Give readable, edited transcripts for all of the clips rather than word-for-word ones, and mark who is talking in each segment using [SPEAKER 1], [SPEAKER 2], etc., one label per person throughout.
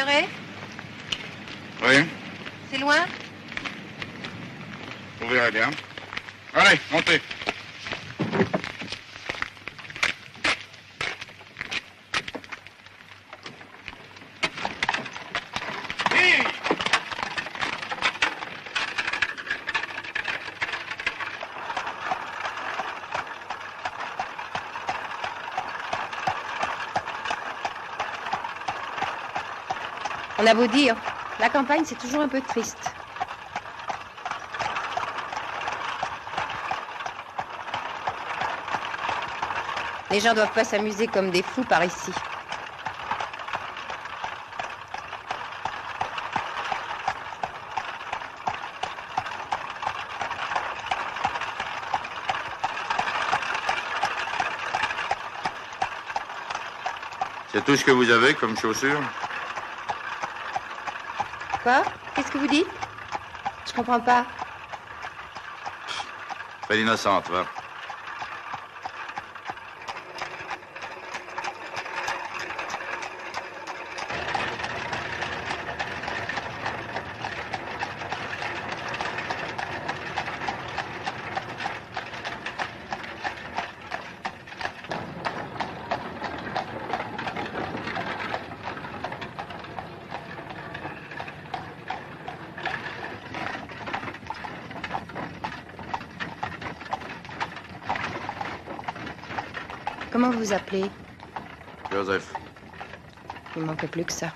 [SPEAKER 1] Signoret?
[SPEAKER 2] Oui,
[SPEAKER 1] C'est loin?
[SPEAKER 2] vous verrez bien. Allez, montez.
[SPEAKER 1] On a beau dire, la campagne, c'est toujours un peu triste. Les gens doivent pas s'amuser comme des fous par ici.
[SPEAKER 2] C'est tout ce que vous avez comme chaussures?
[SPEAKER 1] Quoi? Qu'est-ce que vous dites? Je comprends pas.
[SPEAKER 2] Fais l'innocente, va.
[SPEAKER 1] Comment vous vous appelez?
[SPEAKER 2] Joseph.
[SPEAKER 1] Il manquait plus que ça.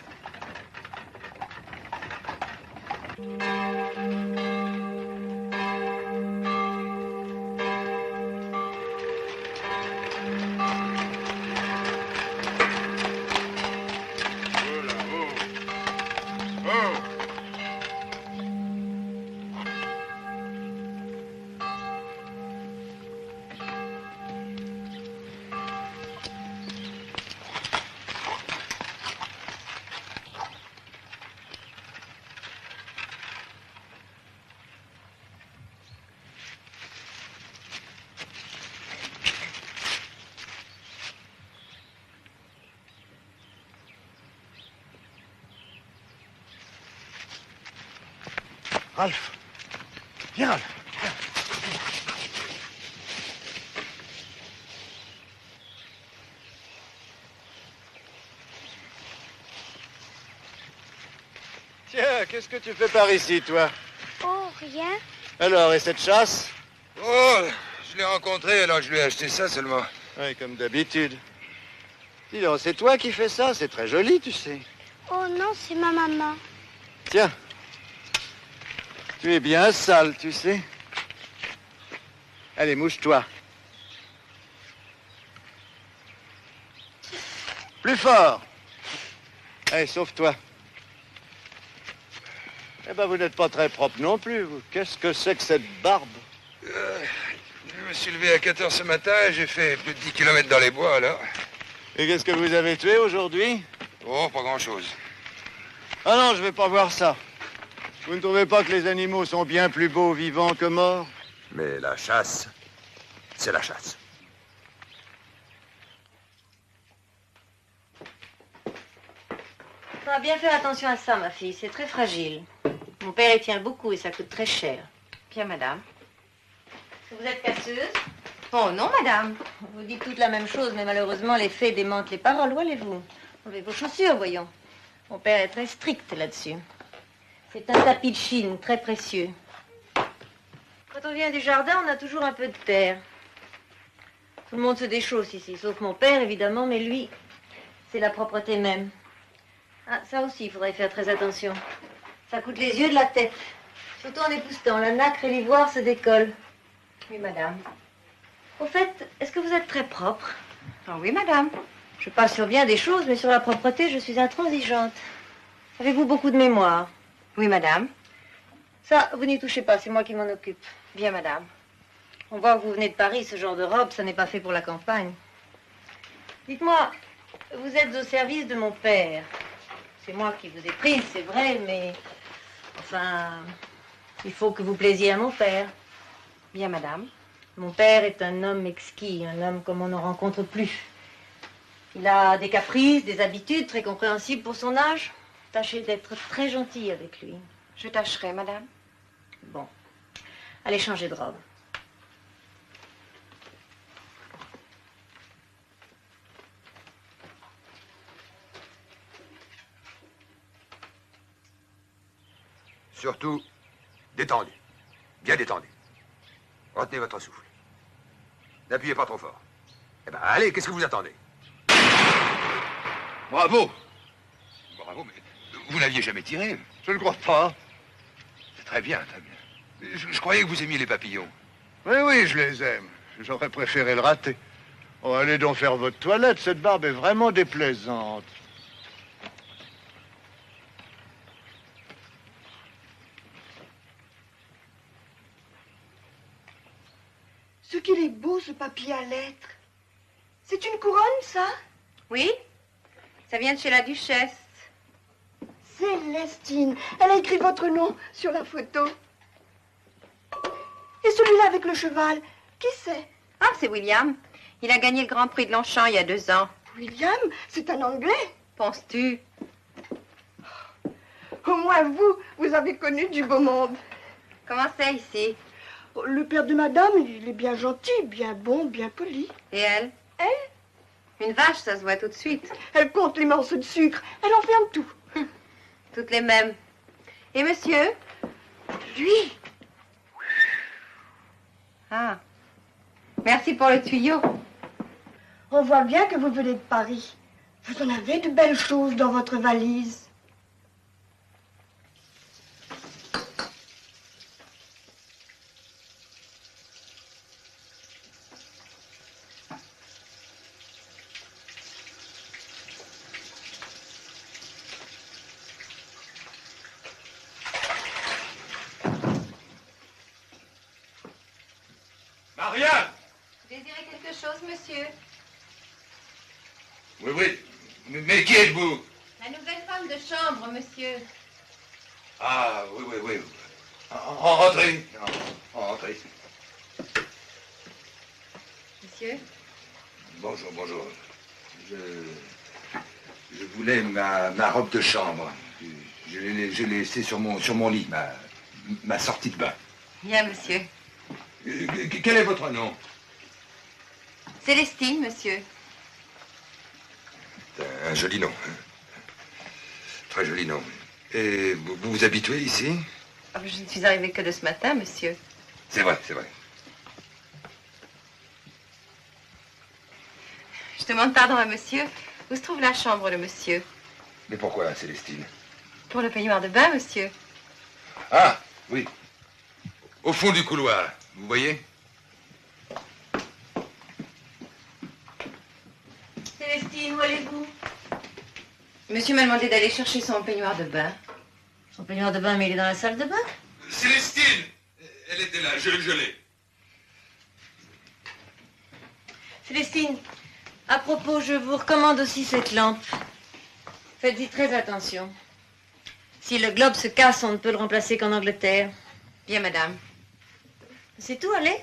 [SPEAKER 3] Ralph. Viens, Ralph. Viens. Tiens, qu'est-ce que tu fais par ici, toi?
[SPEAKER 4] Oh, rien.
[SPEAKER 3] Alors, et cette chasse?
[SPEAKER 5] Oh, je l'ai rencontré, alors je lui ai acheté ça seulement.
[SPEAKER 3] Oui, comme d'habitude. Dis donc, c'est toi qui fais ça? C'est très joli, tu sais.
[SPEAKER 4] Oh non, c'est ma maman.
[SPEAKER 3] Tiens. Tu es bien sale, tu sais. Allez, mouche-toi. Plus fort. Allez, sauve-toi. Eh ben, vous n'êtes pas très propre non plus, vous. Qu'est-ce que c'est que cette barbe?
[SPEAKER 5] Je me suis levé à 4 heures ce matin et j'ai fait plus de 10 kilomètres dans les bois, alors.
[SPEAKER 3] Et qu'est-ce que vous avez tué aujourd'hui?
[SPEAKER 5] Oh, pas grand-chose.
[SPEAKER 3] Ah non, je vais pas voir ça. Vous ne trouvez pas que les animaux sont bien plus beaux vivants que morts?
[SPEAKER 5] Mais la chasse, c'est la chasse.
[SPEAKER 6] Il faudra bien faire attention à ça, ma fille. C'est très fragile. Mon père y tient beaucoup et ça coûte très cher.
[SPEAKER 1] Bien, madame.
[SPEAKER 6] Vous êtes casseuse?
[SPEAKER 1] Oh non, madame.
[SPEAKER 6] Vous dites toutes la même chose, mais malheureusement, les faits démentent les paroles. Où allez-vous? Enlevez vos chaussures, voyons. Mon père est très strict là-dessus. C'est un tapis de Chine, très précieux. Quand on vient du jardin, on a toujours un peu de terre. Tout le monde se déchausse ici, sauf mon père, évidemment, mais lui, c'est la propreté même. Ah, ça aussi, il faudrait faire très attention. Ça coûte les yeux de la tête. Surtout en époussetant, la nacre et l'ivoire se décollent.
[SPEAKER 1] Oui, madame.
[SPEAKER 6] Au fait, est-ce que vous êtes très propre?
[SPEAKER 1] Ah oui, madame.
[SPEAKER 6] Je passe sur bien des choses, mais sur la propreté, je suis intransigeante. Avez-vous beaucoup de mémoire?
[SPEAKER 1] Oui, madame.
[SPEAKER 6] Ça, vous n'y touchez pas, c'est moi qui m'en occupe.
[SPEAKER 1] Bien, madame.
[SPEAKER 6] On voit que vous venez de Paris, ce genre de robe, ça n'est pas fait pour la campagne. Dites-moi, vous êtes au service de mon père. C'est moi qui vous ai prise, c'est vrai, mais... Enfin, il faut que vous plaisiez à mon père.
[SPEAKER 1] Bien, madame.
[SPEAKER 6] Mon père est un homme exquis, un homme comme on n'en rencontre plus. Il a des caprices, des habitudes très compréhensibles pour son âge. Tâchez d'être très gentille avec lui.
[SPEAKER 1] Je tâcherai, madame.
[SPEAKER 6] Bon. Allez changer de robe.
[SPEAKER 5] Surtout, détendu. Bien détendu. Retenez votre souffle. N'appuyez pas trop fort. Eh ben, allez, qu'est-ce que vous attendez? Bravo. Bravo, mais vous n'aviez jamais tiré.
[SPEAKER 3] Je ne crois pas.
[SPEAKER 5] C'est très bien, très bien. Je croyais que vous aimiez les papillons.
[SPEAKER 3] Oui, oui, je les aime. J'aurais préféré le rater. Oh, allez donc faire votre toilette, cette barbe est vraiment déplaisante.
[SPEAKER 7] Ce qu'il est beau, ce papier à lettres. C'est une couronne, ça?
[SPEAKER 1] Oui? Ça vient de chez la duchesse.
[SPEAKER 7] Célestine, elle a écrit votre nom sur la photo. Et celui-là avec le cheval, qui c'est?
[SPEAKER 1] Ah, c'est William. Il a gagné le Grand Prix de Longchamp il y a 2 ans.
[SPEAKER 7] William, c'est un Anglais.
[SPEAKER 1] Penses-tu?
[SPEAKER 7] Au moins vous avez connu du beau monde.
[SPEAKER 1] Comment c'est ici?
[SPEAKER 7] Le père de madame, il est bien gentil, bien bon, bien poli.
[SPEAKER 1] Et elle?
[SPEAKER 7] Elle?
[SPEAKER 1] Une vache, ça se voit tout de suite.
[SPEAKER 7] Elle compte les morceaux de sucre, elle enferme tout.
[SPEAKER 1] Toutes les mêmes. Et monsieur?
[SPEAKER 7] Lui,
[SPEAKER 1] Ah. Merci pour le tuyau.
[SPEAKER 7] on voit bien que vous venez de Paris. Vous en avez de belles choses dans votre valise.
[SPEAKER 5] Maria!
[SPEAKER 1] Vous désirez quelque chose, monsieur?
[SPEAKER 5] Oui, oui. Mais qui êtes-vous?
[SPEAKER 1] La nouvelle femme de chambre, monsieur.
[SPEAKER 5] Ah, oui, oui, oui. Entrez. Entrez.
[SPEAKER 1] Monsieur?
[SPEAKER 5] Bonjour, bonjour. Je voulais ma robe de chambre. Je l'ai laissée sur mon lit, ma sortie de bain.
[SPEAKER 1] Bien, monsieur.
[SPEAKER 5] Quel est votre nom?
[SPEAKER 1] Célestine, monsieur.
[SPEAKER 5] Un joli nom. Très joli nom. Et vous vous habituez ici?
[SPEAKER 1] Ah, je ne suis arrivée que de ce matin, monsieur.
[SPEAKER 5] C'est vrai, c'est vrai.
[SPEAKER 1] Je demande pardon à monsieur. Où se trouve la chambre de monsieur?
[SPEAKER 5] Mais pourquoi, Célestine?
[SPEAKER 1] Pour le peignoir de bain, monsieur.
[SPEAKER 5] Ah, oui. Au fond du couloir, vous voyez?
[SPEAKER 6] Célestine, où allez-vous?
[SPEAKER 1] Monsieur m'a demandé d'aller chercher son peignoir de bain.
[SPEAKER 6] Son peignoir de bain, mais il est dans la salle de bain.
[SPEAKER 5] Célestine! Elle était là, je l'ai.
[SPEAKER 6] Célestine, à propos, je vous recommande aussi cette lampe. Faites-y très attention. Si le globe se casse, on ne peut le remplacer qu'en Angleterre.
[SPEAKER 1] Bien, madame.
[SPEAKER 6] C'est tout, allez.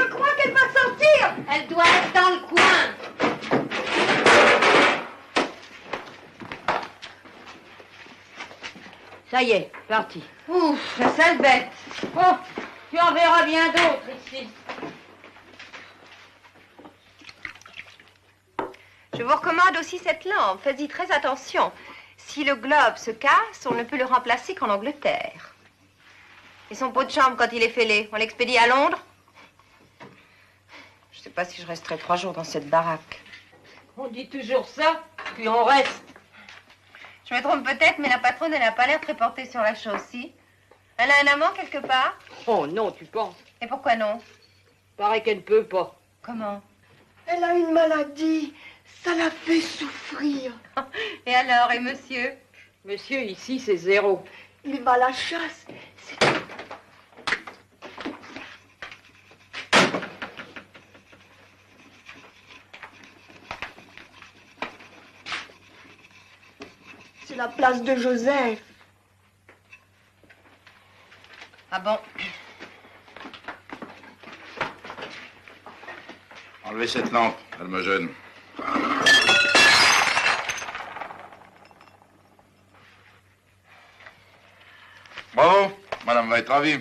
[SPEAKER 7] je crois qu'elle va sortir.
[SPEAKER 6] Elle doit être dans le coin. Ça y est, parti.
[SPEAKER 1] Ouf, la sale bête.
[SPEAKER 6] Oh, tu en verras bien d'autres ici.
[SPEAKER 1] Je vous recommande aussi cette lampe. Faites-y très attention. Si le globe se casse, on ne peut le remplacer qu'en Angleterre. Et son pot de chambre, quand il est fêlé, on l'expédie à Londres? Je ne sais pas si je resterai 3 jours dans cette baraque.
[SPEAKER 6] On dit toujours ça, puis on reste.
[SPEAKER 1] Je me trompe peut-être, mais la patronne, elle n'a pas l'air très portée sur la chose, si. Elle a un amant quelque part?
[SPEAKER 6] Oh non, tu penses?
[SPEAKER 1] Et pourquoi non?
[SPEAKER 6] Paraît qu'elle ne peut pas.
[SPEAKER 1] Comment?
[SPEAKER 7] Elle a une maladie, ça la fait souffrir.
[SPEAKER 1] Et alors, et monsieur?
[SPEAKER 6] Monsieur, ici, c'est 0.
[SPEAKER 7] Il va à la chasse. c'est la place de Joseph.
[SPEAKER 6] Ah bon?
[SPEAKER 2] Enlevez cette lampe, elle me gêne. Bravo, madame va être ravie.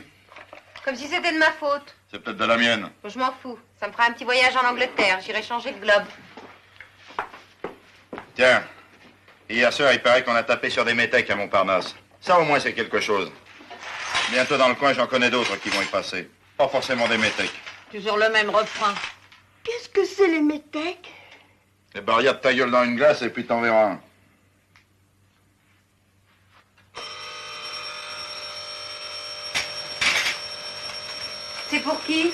[SPEAKER 1] Comme si c'était de ma faute.
[SPEAKER 2] C'est peut-être de la mienne.
[SPEAKER 1] Bon, je m'en fous. Ça me fera un petit voyage en Angleterre. J'irai changer le globe.
[SPEAKER 2] Tiens, hier soir, il paraît qu'on a tapé sur des métèques à Montparnasse. Ça, au moins, c'est quelque chose. Bientôt dans le coin, j'en connais d'autres qui vont y passer. Pas forcément des métèques.
[SPEAKER 6] Toujours le même refrain.
[SPEAKER 7] Qu'est-ce que c'est les métèques?
[SPEAKER 2] Les barrières de ta gueule dans une glace et puis t'en verras un.
[SPEAKER 1] C'est pour qui?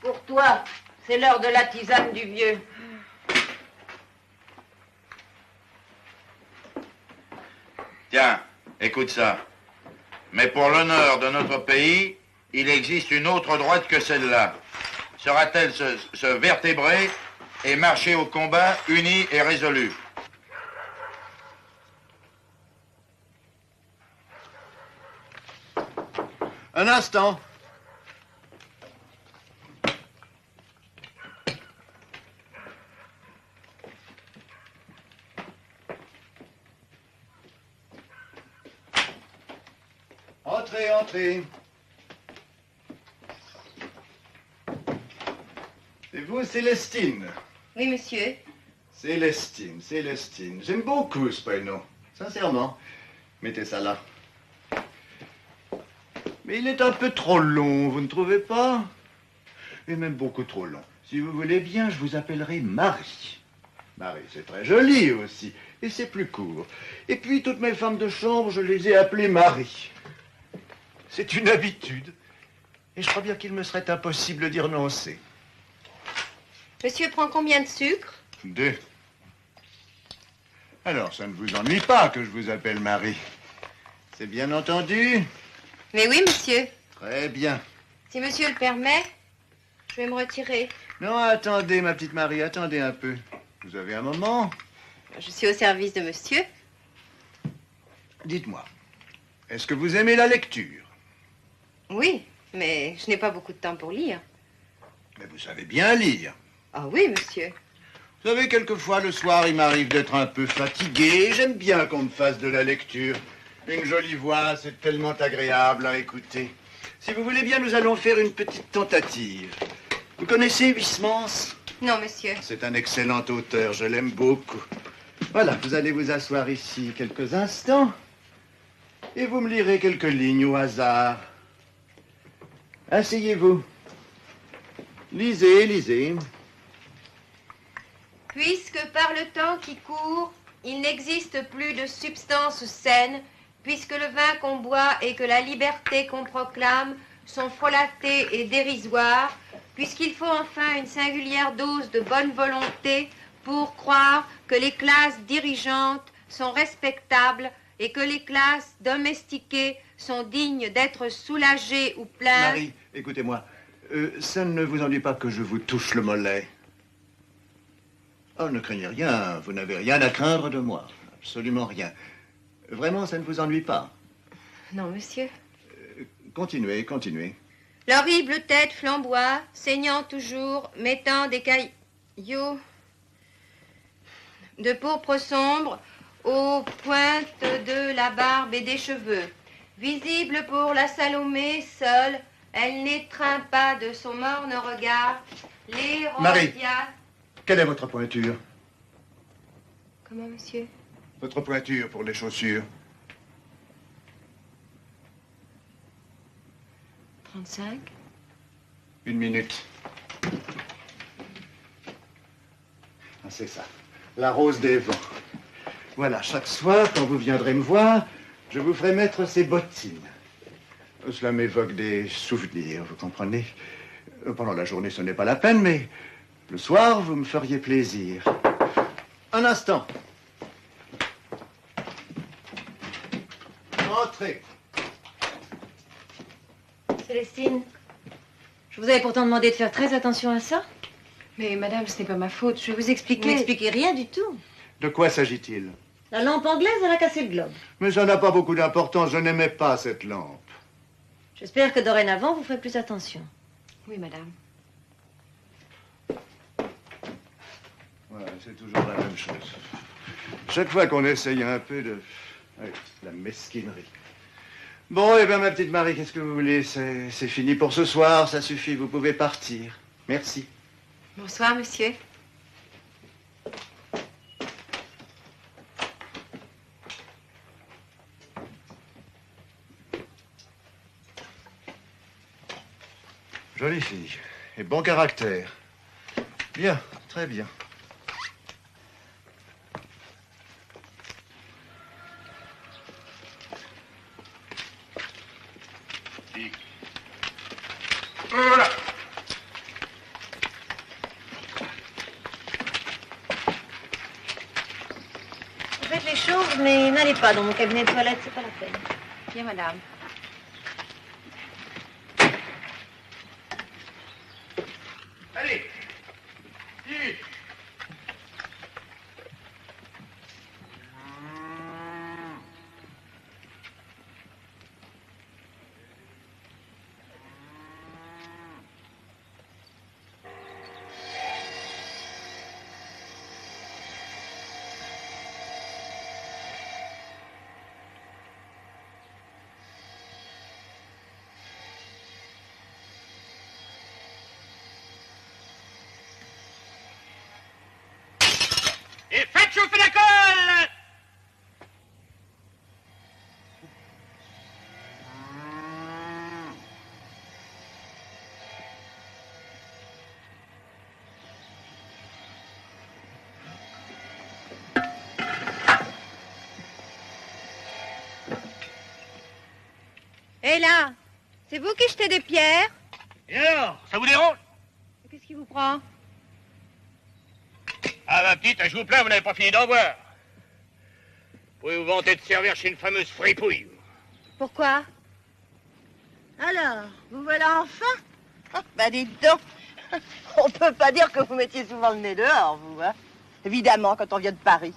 [SPEAKER 6] Pour toi, c'est l'heure de la tisane du vieux.
[SPEAKER 2] Tiens, écoute ça. Mais pour l'honneur de notre pays, il existe une autre droite que celle-là. Saura-t-elle se vertébrer et marcher au combat unie et résolue?
[SPEAKER 3] Un instant. Entrez, entrez. C'est vous, Célestine?
[SPEAKER 1] Oui, monsieur.
[SPEAKER 3] Célestine, Célestine. J'aime beaucoup ce prénom. Sincèrement. Mettez ça là. Mais il est un peu trop long, vous ne trouvez pas? Et même beaucoup trop long. Si vous voulez bien, je vous appellerai Marie. Marie, c'est très joli aussi. Et c'est plus court. Et puis, toutes mes femmes de chambre, je les ai appelées Marie. C'est une habitude. Et je crois bien qu'il me serait impossible d'y renoncer.
[SPEAKER 1] Monsieur prend combien de sucre?
[SPEAKER 3] 2. Alors, ça ne vous ennuie pas que je vous appelle Marie. C'est bien entendu?
[SPEAKER 1] Mais oui, monsieur.
[SPEAKER 3] Très bien.
[SPEAKER 1] Si monsieur le permet, je vais me retirer.
[SPEAKER 3] Non, attendez, ma petite Marie, attendez un peu. Vous avez un moment?
[SPEAKER 1] Je suis au service de monsieur.
[SPEAKER 3] Dites-moi, est-ce que vous aimez la lecture?
[SPEAKER 1] Oui, mais je n'ai pas beaucoup de temps pour lire.
[SPEAKER 3] Mais vous savez bien lire.
[SPEAKER 1] Ah oui, monsieur.
[SPEAKER 3] Vous savez, quelquefois, le soir, il m'arrive d'être un peu fatigué. J'aime bien qu'on me fasse de la lecture. Une jolie voix, c'est tellement agréable à écouter. Si vous voulez bien, nous allons faire une petite tentative. Vous connaissez Huysmans?
[SPEAKER 1] Non, monsieur.
[SPEAKER 3] C'est un excellent auteur, je l'aime beaucoup. Voilà, vous allez vous asseoir ici quelques instants. Et vous me lirez quelques lignes au hasard. Asseyez-vous. Lisez, lisez.
[SPEAKER 1] Puisque par le temps qui court, il n'existe plus de substance saine, puisque le vin qu'on boit et que la liberté qu'on proclame sont frelatés et dérisoires, puisqu'il faut enfin une singulière dose de bonne volonté pour croire que les classes dirigeantes sont respectables et que les classes domestiquées sont dignes d'être soulagées ou plaintes.
[SPEAKER 3] Marie, écoutez-moi. Ça ne vous ennuie pas que je vous touche le mollet? Oh, ne craignez rien. Vous n'avez rien à craindre de moi. Absolument rien. Vraiment, ça ne vous ennuie pas?
[SPEAKER 1] Non, monsieur.
[SPEAKER 3] Continuez, continuez.
[SPEAKER 1] L'horrible tête flamboie, saignant toujours, mettant des caillots de pourpre sombre aux pointes de la barbe et des cheveux. Visible pour la Salomé seule, elle n'étreint pas de son morne regard les
[SPEAKER 3] Marie.
[SPEAKER 1] rosias.
[SPEAKER 3] Quelle est votre pointure?
[SPEAKER 1] Comment, monsieur?
[SPEAKER 3] Votre pointure pour les chaussures?
[SPEAKER 1] 35.
[SPEAKER 3] 1 minute. Ah, c'est ça. La rose des vents. Voilà, chaque soir, quand vous viendrez me voir, je vous ferai mettre ces bottines. Cela m'évoque des souvenirs, vous comprenez? Pendant la journée, ce n'est pas la peine, mais le soir, vous me feriez plaisir. Un instant. Entrez.
[SPEAKER 6] Célestine, je vous avais pourtant demandé de faire très attention à ça.
[SPEAKER 1] Mais madame, ce n'est pas ma faute. Je vais vous
[SPEAKER 6] Vous
[SPEAKER 1] expliquer.
[SPEAKER 6] n'expliquez rien du tout.
[SPEAKER 3] De quoi s'agit-il?
[SPEAKER 6] La lampe anglaise, elle a cassé le globe.
[SPEAKER 3] Mais ça n'a pas beaucoup d'importance, je n'aimais pas cette lampe.
[SPEAKER 6] J'espère que dorénavant, vous ferez plus attention.
[SPEAKER 1] Oui, madame.
[SPEAKER 3] Ouais, c'est toujours la même chose. Chaque fois qu'on essaye un peu de... Ouais, la mesquinerie. Bon, eh bien, ma petite Marie, qu'est-ce que vous voulez? C'est fini pour ce soir, ça suffit, vous pouvez partir. Merci.
[SPEAKER 1] Bonsoir, monsieur.
[SPEAKER 3] Jolie fille. Et bon caractère. Bien, très bien.
[SPEAKER 2] Voilà.
[SPEAKER 6] Faites les choses, mais n'allez pas dans mon cabinet de toilette, c'est pas la peine.
[SPEAKER 1] Bien, madame.
[SPEAKER 2] Allez. Vite.
[SPEAKER 8] Et faites chauffer la colle!
[SPEAKER 1] Et là, c'est vous qui jetez des pierres?
[SPEAKER 8] Et alors, ça vous dérange?
[SPEAKER 1] Qu'est-ce qui vous prend?
[SPEAKER 8] Ah, ma petite, je vous plains, vous n'avez pas fini d'en voir. Vous pouvez vous vanter de servir chez une fameuse fripouille.
[SPEAKER 1] Pourquoi?
[SPEAKER 7] Alors, vous voilà enfin? Bah dites donc, on peut pas dire que vous mettiez souvent le nez dehors, vous, hein? Évidemment, quand on vient de Paris.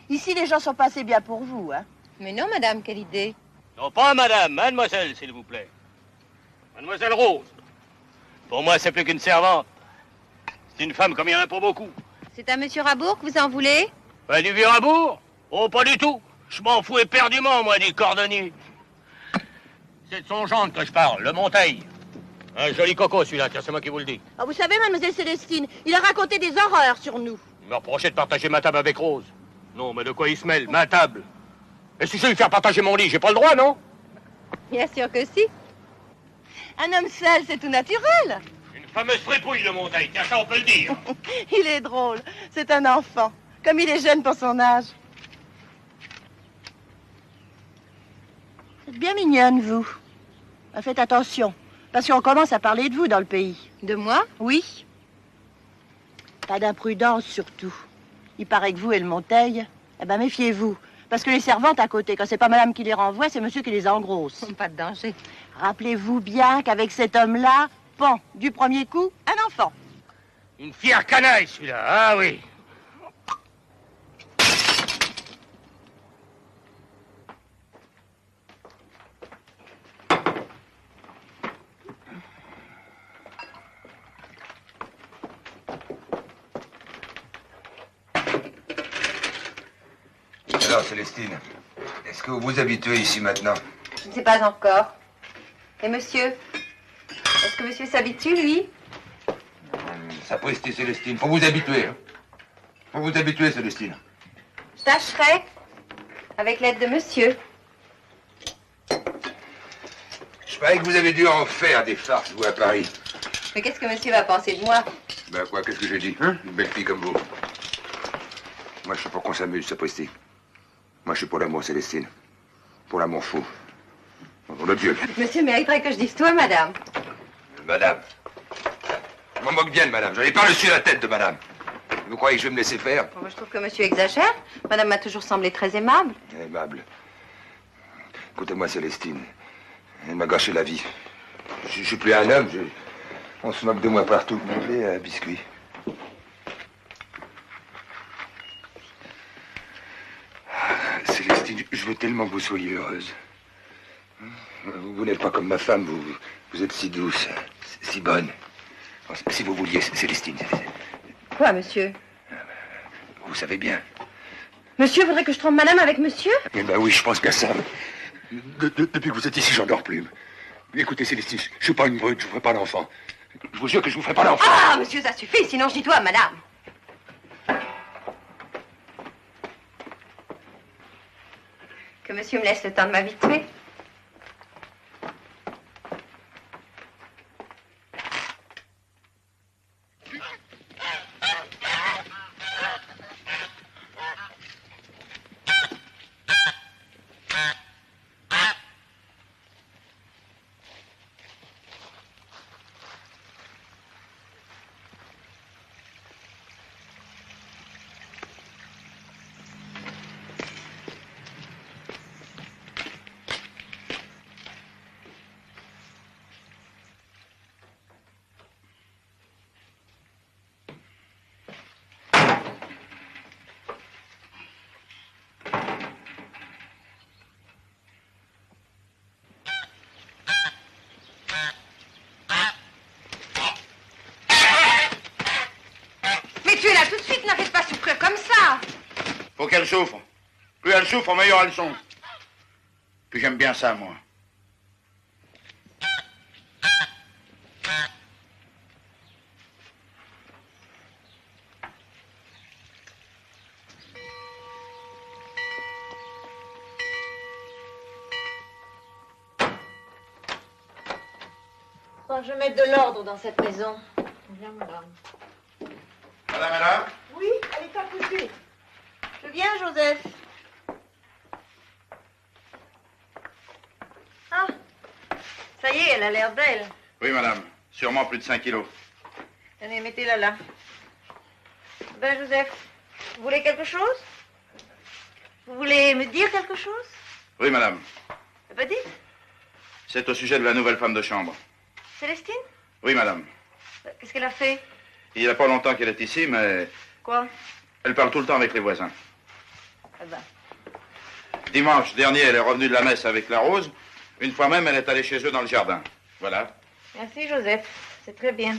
[SPEAKER 7] Ici, les gens sont pas assez bien pour vous, hein?
[SPEAKER 1] Mais non, madame, quelle idée?
[SPEAKER 8] Non, pas madame, mademoiselle, s'il vous plaît. Mademoiselle Rose. Pour moi, c'est plus qu'une servante. C'est une femme comme il y en a pas beaucoup.
[SPEAKER 1] C'est à monsieur Rabourg que vous en voulez?
[SPEAKER 8] Pas du vieux Rabourg? Oh, pas du tout. Je m'en fous éperdument, moi, du cordonnier. C'est de son gendre que je parle, le Monteil. Un joli coco, celui-là, tiens, c'est moi qui vous le dis.
[SPEAKER 7] Ah, vous savez, mademoiselle Célestine, il a raconté des horreurs sur nous.
[SPEAKER 8] Il me reprochait de partager ma table avec Rose. Non, mais de quoi il se mêle? Ma table. Et si je vais lui faire partager mon lit, j'ai pas le droit, non?
[SPEAKER 1] Bien sûr que si.
[SPEAKER 7] Un homme seul, c'est tout naturel.
[SPEAKER 8] Une fameuse fripouille, le Monteil, tiens, ça, on peut le dire.
[SPEAKER 7] Il est drôle, c'est un enfant, comme il est jeune pour son âge. Vous êtes bien mignonne, vous. Faites attention, parce qu'on commence à parler de vous dans le pays.
[SPEAKER 1] De moi?
[SPEAKER 7] Oui. Pas d'imprudence, surtout. Il paraît que vous et le Monteil, eh ben méfiez-vous. Parce que les servantes à côté, quand c'est pas madame qui les renvoie, c'est monsieur qui les engrosse.
[SPEAKER 1] Pas de danger.
[SPEAKER 7] Rappelez-vous bien qu'avec cet homme-là, pan, du premier coup, un enfant.
[SPEAKER 8] Une fière canaille, celui-là, ah oui.
[SPEAKER 5] Alors, Célestine, est-ce que vous vous habituez ici maintenant?
[SPEAKER 1] Je ne sais pas encore. Et monsieur? Est-ce que monsieur s'habitue, lui?
[SPEAKER 5] Sapristi, Célestine, faut vous habituer. Hein. Faut vous habituer, Célestine.
[SPEAKER 1] Je tâcherai, avec l'aide de monsieur.
[SPEAKER 5] Je parie que vous avez dû en faire des farces, vous, à Paris.
[SPEAKER 1] Mais qu'est-ce que monsieur va penser de moi?
[SPEAKER 5] Ben quoi, qu'est-ce que j'ai dit, hein? Une belle fille comme vous. Moi, je suis pour qu'on s'amuse, Sapristi. Moi, je suis pour l'amour, Célestine. Pour l'amour fou. Pour le Dieu.
[SPEAKER 1] Monsieur mériterait que je dise toi, madame.
[SPEAKER 5] Madame. Je m'en moque bien de madame. J'en ai pas reçu la tête de madame. Vous croyez que je vais me laisser faire?
[SPEAKER 1] Moi, je trouve que monsieur exagère. Madame m'a toujours semblé très aimable.
[SPEAKER 5] Aimable. Écoutez-moi, Célestine. Elle m'a gâché la vie. Je suis plus un homme. On se moque de moi partout. Vous voulez un biscuit? tellement que vous soyez heureuse. Vous n'êtes pas comme ma femme, vous êtes si douce, si bonne. Si vous vouliez, Célestine.
[SPEAKER 6] Quoi, monsieur?
[SPEAKER 5] Vous savez bien.
[SPEAKER 6] Monsieur voudrait que je trompe madame avec monsieur?
[SPEAKER 5] Eh ben oui, je pense qu'à ça. Depuis que vous êtes ici, j'en dors plus. Écoutez, Célestine, je suis pas une brute, je vous ferai pas d'enfant. Je vous jure que je vous ferai pas d'enfant.
[SPEAKER 7] Ah, monsieur, ça suffit, sinon je dis toi, madame.
[SPEAKER 1] Que monsieur me laisse le temps de m'habituer. Tuez-la tout de suite, ne la faites pas souffrir comme ça.
[SPEAKER 2] Faut qu'elle souffre. Plus elle souffre, meilleure elles sont. Puis j'aime bien ça, moi.
[SPEAKER 6] Faut que je mette de l'ordre dans cette maison. Viens, madame.
[SPEAKER 2] Madame.
[SPEAKER 7] Oui, elle est à côté. Je viens, Joseph.
[SPEAKER 6] Ah, ça y est, elle a l'air belle.
[SPEAKER 2] Oui, madame. Sûrement plus de 5 kilos.
[SPEAKER 6] Tenez, mettez-la là. Ben, Joseph, vous voulez quelque chose? Vous voulez me dire quelque chose?
[SPEAKER 2] Oui, madame.
[SPEAKER 6] Eh ben, dites.
[SPEAKER 2] C'est au sujet de la nouvelle femme de chambre.
[SPEAKER 6] Célestine?
[SPEAKER 2] Oui, madame.
[SPEAKER 6] Qu'est-ce qu'elle a fait?
[SPEAKER 2] Il n'y a pas longtemps qu'elle est ici, mais
[SPEAKER 6] Quoi?
[SPEAKER 2] elle parle tout le temps avec les voisins.
[SPEAKER 6] Eh ben.
[SPEAKER 2] Dimanche dernier, elle est revenue de la messe avec la rose. Une fois même, elle est allée chez eux dans le jardin. Voilà.
[SPEAKER 6] Merci, Joseph. C'est très bien.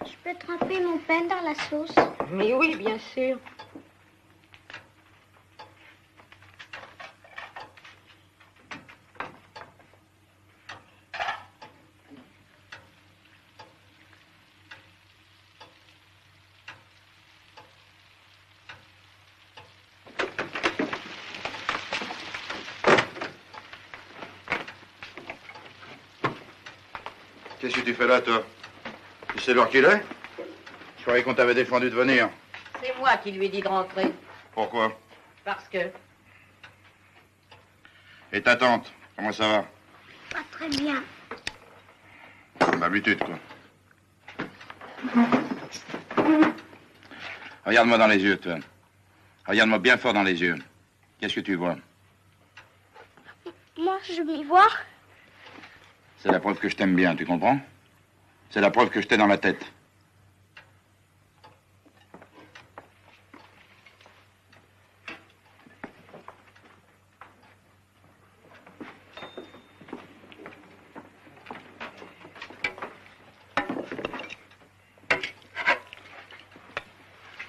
[SPEAKER 4] Je peux tremper mon pain dans la sauce?
[SPEAKER 6] Mais oui, bien sûr.
[SPEAKER 2] Qu'est-ce que tu fais là, toi? Tu sais l'heure qu'il est? Je croyais qu'on t'avait défendu de venir.
[SPEAKER 6] C'est moi qui lui ai dit de rentrer.
[SPEAKER 2] Pourquoi?
[SPEAKER 6] Parce que...
[SPEAKER 2] Et ta tante, comment ça va?
[SPEAKER 4] Pas très bien.
[SPEAKER 2] Comme d'habitude, quoi. Regarde-moi dans les yeux, toi. Regarde-moi bien fort dans les yeux. Qu'est-ce que tu vois?
[SPEAKER 4] Moi, je m'y vois.
[SPEAKER 2] C'est la preuve que je t'aime bien, tu comprends? C'est la preuve que je t'ai dans la tête.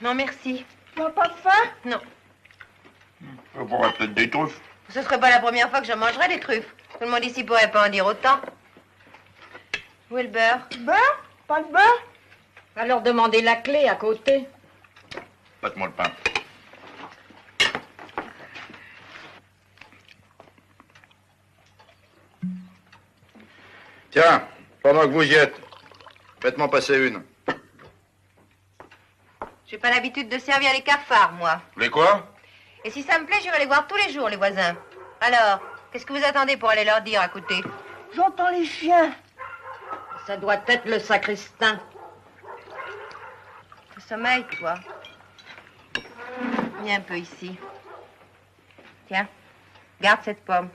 [SPEAKER 1] Non, merci.
[SPEAKER 7] Tu n'as pas faim?
[SPEAKER 1] Non.
[SPEAKER 2] Ça pourrait peut-être des truffes.
[SPEAKER 1] Ce serait pas la première fois que je mangerais des truffes. Tout le monde ici pourrait pas en dire autant. Où est le beurre?
[SPEAKER 7] Beurre? Pas de beurre?
[SPEAKER 6] Va leur demander la clé à côté.
[SPEAKER 2] Passe-moi le pain. Tiens, pendant que vous y êtes, faites-moi passer une.
[SPEAKER 1] J'ai pas l'habitude de servir les cafards, moi.
[SPEAKER 2] Les quoi?
[SPEAKER 1] Et si ça me plaît, j'irai les voir tous les jours, les voisins. Alors, qu'est-ce que vous attendez pour aller leur dire à côté?
[SPEAKER 7] J'entends les chiens.
[SPEAKER 6] Ça doit être le sacristain.
[SPEAKER 1] Le sommeil, toi. Viens un peu ici. Tiens, garde cette pomme.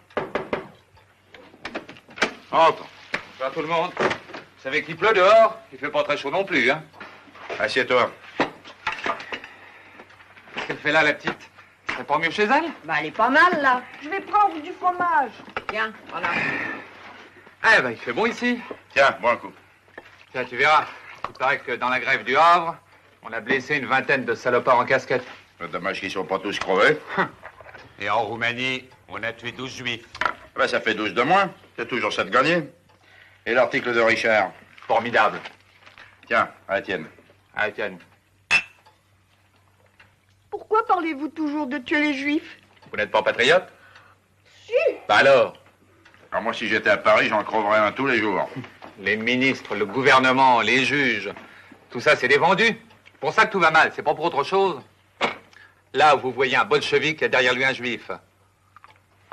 [SPEAKER 5] Entre. Bonsoir tout le monde. Vous savez qu'il pleut dehors? Il fait pas très chaud non plus, hein?
[SPEAKER 2] Assieds-toi.
[SPEAKER 5] Qu'est-ce qu'elle fait là, la petite? C'est pas mieux chez elle?
[SPEAKER 7] Ben, elle est pas mal, là. Je vais prendre du fromage. Tiens, voilà.
[SPEAKER 5] Eh ben, il fait bon ici.
[SPEAKER 2] Tiens, bois un coup.
[SPEAKER 5] Tiens, tu verras. Il paraît que dans la grève du Havre, on a blessé une vingtaine de salopards en casquette.
[SPEAKER 2] Dommage qu'ils sont pas tous crevés.
[SPEAKER 8] Et en Roumanie, on a tué 12 juifs.
[SPEAKER 2] Ben, ça fait 12 de moins. C'est toujours ça de gagner. Et l'article de Richard?
[SPEAKER 5] Formidable.
[SPEAKER 2] Tiens, à la tienne.
[SPEAKER 5] Ah, tiens.
[SPEAKER 7] Pourquoi parlez-vous toujours de tuer les Juifs?
[SPEAKER 5] Vous n'êtes pas patriote?
[SPEAKER 7] Si.
[SPEAKER 5] Bah alors?
[SPEAKER 2] Alors moi, si j'étais à Paris, j'en creverais un tous les jours.
[SPEAKER 5] Les ministres, le gouvernement, les juges, tout ça, c'est des vendus. Pour ça que tout va mal, c'est pas pour autre chose. Là, vous voyez un bolchevique, il y a derrière lui un juif.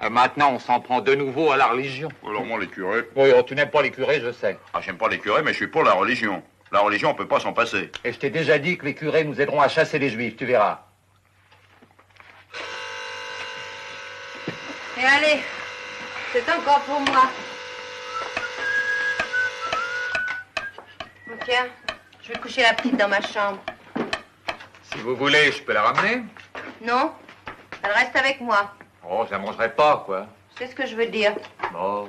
[SPEAKER 5] Maintenant, on s'en prend de nouveau à la religion.
[SPEAKER 2] Alors moi, les curés...
[SPEAKER 5] Oui, oh, tu n'aimes pas les curés, je sais.
[SPEAKER 2] Ah, j'aime pas les curés, mais je suis pour la religion. La religion, on peut pas s'en passer.
[SPEAKER 5] Et je t'ai déjà dit que les curés nous aideront à chasser les juifs, tu verras.
[SPEAKER 1] Et allez, c'est encore pour moi. Bon, tiens, je vais coucher la petite dans ma chambre.
[SPEAKER 5] Si vous voulez, je peux la ramener.
[SPEAKER 1] Non, elle reste avec moi.
[SPEAKER 5] Oh, je la mangerai pas, quoi.
[SPEAKER 1] C'est ce que je veux dire.
[SPEAKER 5] Bon.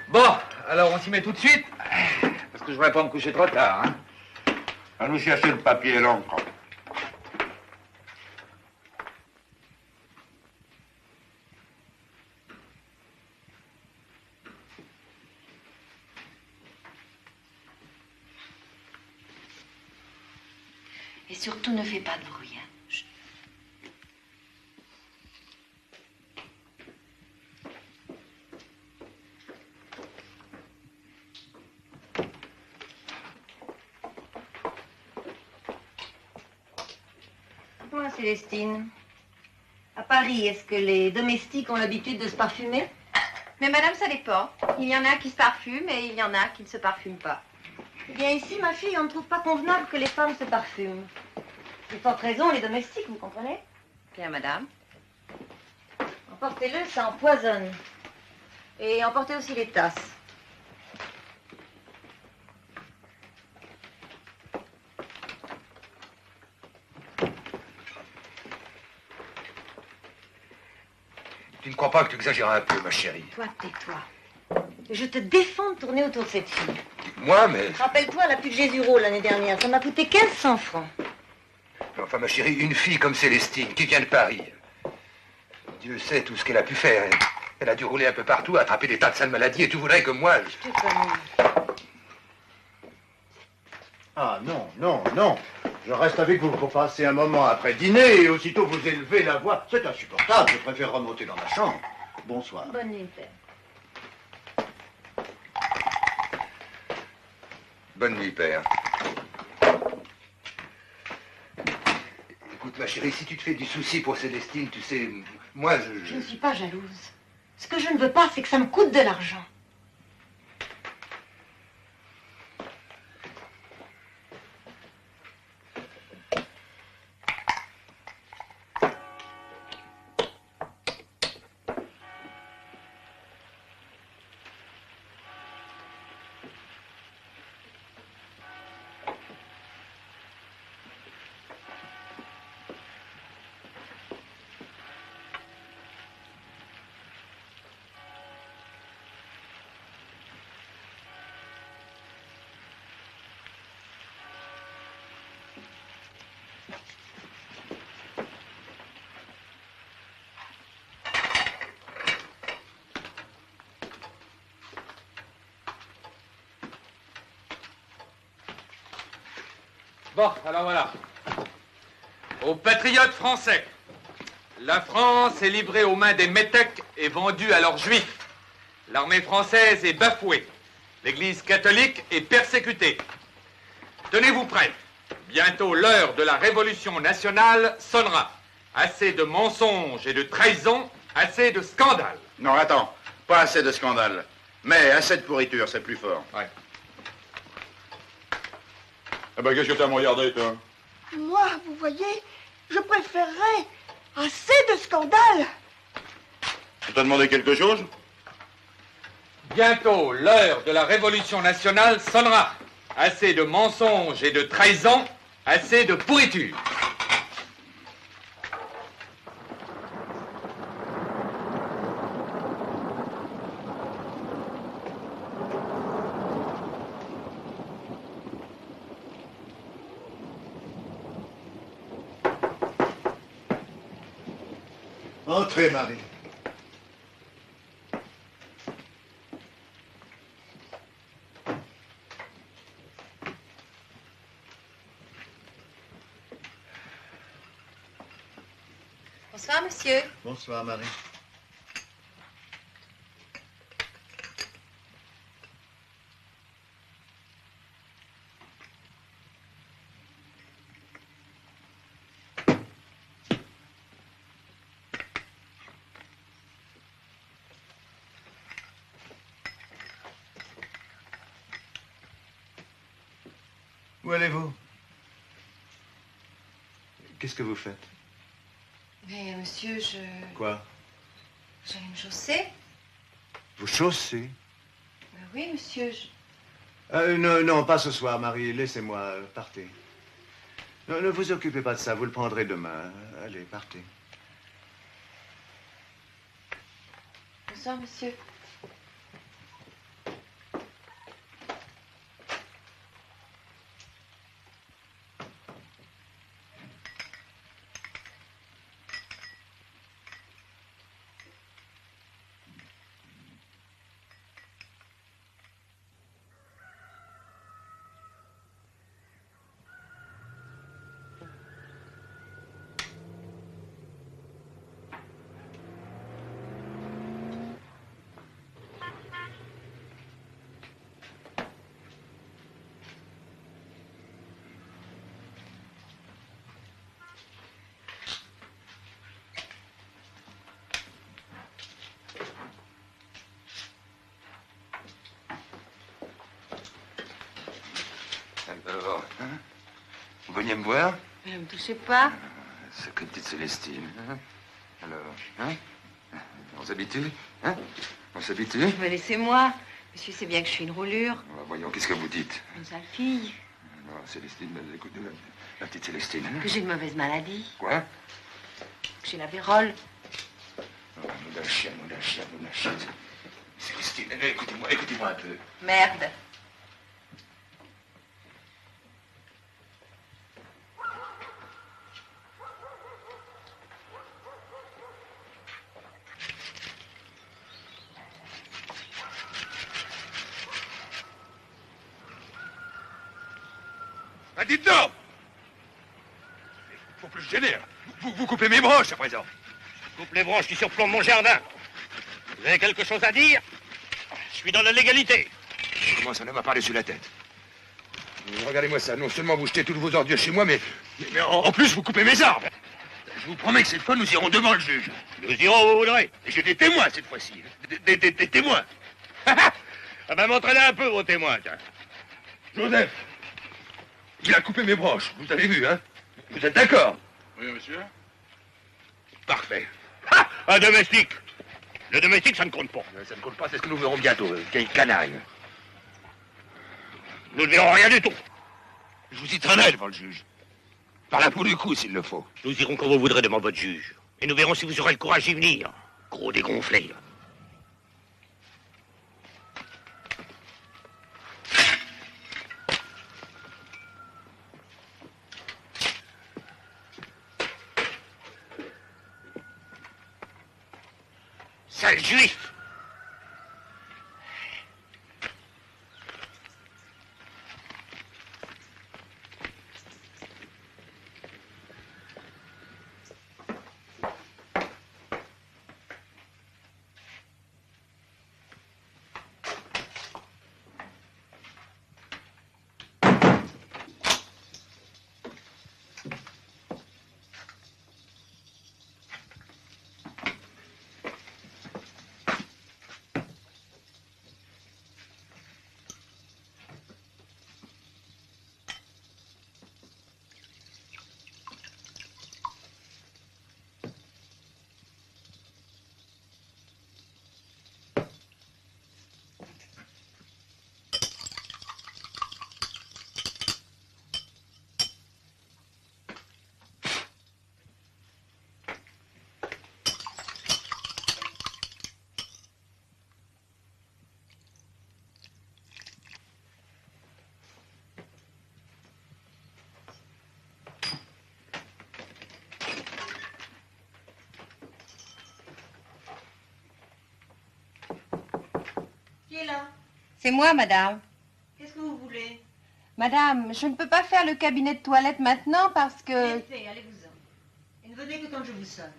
[SPEAKER 5] Bon, alors on s'y met tout de suite. Parce que je voudrais pas me coucher trop tard, hein.
[SPEAKER 2] À nous chercher le papier et l'encre.
[SPEAKER 6] Et surtout, ne fais pas de bruit. Hein. Chut. Moi, Célestine, à Paris, est-ce que les domestiques ont l'habitude de se parfumer?
[SPEAKER 1] Mais madame, ça dépend. Il y en a qui se parfument et il y en a qui ne se parfument pas.
[SPEAKER 6] Eh bien, ici, ma fille, on ne trouve pas convenable que les femmes se parfument. De forte raison, les domestiques, vous comprenez?
[SPEAKER 1] Bien, madame.
[SPEAKER 6] Emportez-le, ça empoisonne. Et emportez aussi les tasses.
[SPEAKER 5] Tu ne crois pas que tu exagères un peu, ma chérie?
[SPEAKER 6] Toi, tais-toi. Je te défends de tourner autour de cette fille.
[SPEAKER 5] Moi, mais...
[SPEAKER 6] Rappelle-toi la pute Jésureau l'année dernière. Ça m'a coûté 1500 francs.
[SPEAKER 5] Enfin, ma chérie, une fille comme Célestine, qui vient de Paris. Dieu sait tout ce qu'elle a pu faire. Elle a dû rouler un peu partout, attraper des tas de sales maladies, et tu voudrais que moi...
[SPEAKER 6] Je te connais.
[SPEAKER 3] Ah non, non, non. Je reste avec vous pour passer un moment après dîner et aussitôt vous élevez la voix. C'est insupportable, je préfère remonter dans ma chambre. Bonsoir.
[SPEAKER 6] Bonne nuit, père.
[SPEAKER 5] Bonne nuit, père. Écoute, ma chérie, si tu te fais du souci pour Célestine, tu sais, moi,
[SPEAKER 6] Je ne suis pas jalouse. Ce que je ne veux pas, c'est que ça me coûte de l'argent.
[SPEAKER 5] Bon, alors voilà. Aux patriotes français, la France est livrée aux mains des métèques et vendue à leurs juifs. L'armée française est bafouée. L'Église catholique est persécutée. Tenez-vous prêts. Bientôt l'heure de la révolution nationale sonnera. Assez de mensonges et de trahisons, assez de scandales.
[SPEAKER 2] Non, attends. Pas assez de scandales. Mais assez de pourriture, c'est plus fort.
[SPEAKER 5] Ouais.
[SPEAKER 2] Eh ben, qu'est-ce que t'as à me regarder, toi?
[SPEAKER 7] Moi, vous voyez, je préférerais assez de scandales.
[SPEAKER 2] Tu t'as demandé quelque chose?
[SPEAKER 5] Bientôt, l'heure de la révolution nationale sonnera. Assez de mensonges et de trahisons, assez de pourriture.
[SPEAKER 3] Entrez, Marie.
[SPEAKER 1] Bonsoir, monsieur.
[SPEAKER 3] Bonsoir, Marie. Où allez-vous? Qu'est-ce que vous faites?
[SPEAKER 1] Mais monsieur,
[SPEAKER 3] Quoi?
[SPEAKER 1] j'allais me chausser.
[SPEAKER 3] Vous chaussez?
[SPEAKER 1] Oui, monsieur,
[SPEAKER 3] Non, non, pas ce soir, Marie. Laissez-moi, partez. Non, ne vous occupez pas de ça, vous le prendrez demain. Allez, partez.
[SPEAKER 1] Bonsoir, monsieur.
[SPEAKER 2] Alors, hein? Vous veniez me voir?
[SPEAKER 1] Ne me touchez pas.
[SPEAKER 2] Sacrée petite Célestine. Hein? Alors, hein? On s'habitue? Hein? On s'habitue?
[SPEAKER 1] Mais laissez-moi. Monsieur sait bien que je suis une roulure.
[SPEAKER 2] Voyons, qu'est-ce que vous dites?
[SPEAKER 1] Une sale fille.
[SPEAKER 2] Non, Célestine, écoute, la petite Célestine. Hein?
[SPEAKER 1] Que j'ai une mauvaise maladie.
[SPEAKER 2] Quoi?
[SPEAKER 1] Que j'ai la vérole.
[SPEAKER 2] Oh, nous la chienne, nous la chienne, nous la chienne. Célestine, écoutez-moi un peu.
[SPEAKER 1] Merde.
[SPEAKER 8] Ah, dites donc! Faut plus se gêner. Vous coupez mes branches à présent. Je coupe les branches qui surplombent mon jardin. Vous avez quelque chose à dire? Je suis dans la légalité.
[SPEAKER 2] Comment ça ne m'a pas dessus la tête? Regardez-moi ça. Non seulement vous jetez toutes vos ordures chez moi, mais
[SPEAKER 8] en plus, vous coupez mes arbres. Je vous promets que cette fois, nous irons devant le juge. Nous irons où vous voudrez. Et j'ai des témoins cette fois-ci. Des témoins. Ah ben, montrez-les un peu, vos témoins, tiens. Joseph, il a coupé mes branches. Vous avez vu, hein? Vous êtes d'accord?
[SPEAKER 2] Oui, monsieur.
[SPEAKER 8] Parfait. Ah, un domestique. Le domestique, ça ne compte pas.
[SPEAKER 2] Ça ne compte pas, c'est ce que nous verrons bientôt. Quel canaille.
[SPEAKER 8] Nous ne verrons rien du tout.
[SPEAKER 2] Je vous y traînerai devant le juge. Par la peau du cou, s'il le faut.
[SPEAKER 8] Nous irons quand vous voudrez devant votre juge. Et nous verrons si vous aurez le courage d'y venir. Gros dégonflé. Sale juif!
[SPEAKER 1] est là?
[SPEAKER 7] C'est moi, madame.
[SPEAKER 1] Qu'est-ce que vous voulez?
[SPEAKER 7] Madame, je ne peux pas faire le cabinet de toilette maintenant parce que...
[SPEAKER 1] Bien fait, allez-vous-en. Et ne venez que quand je vous sonne.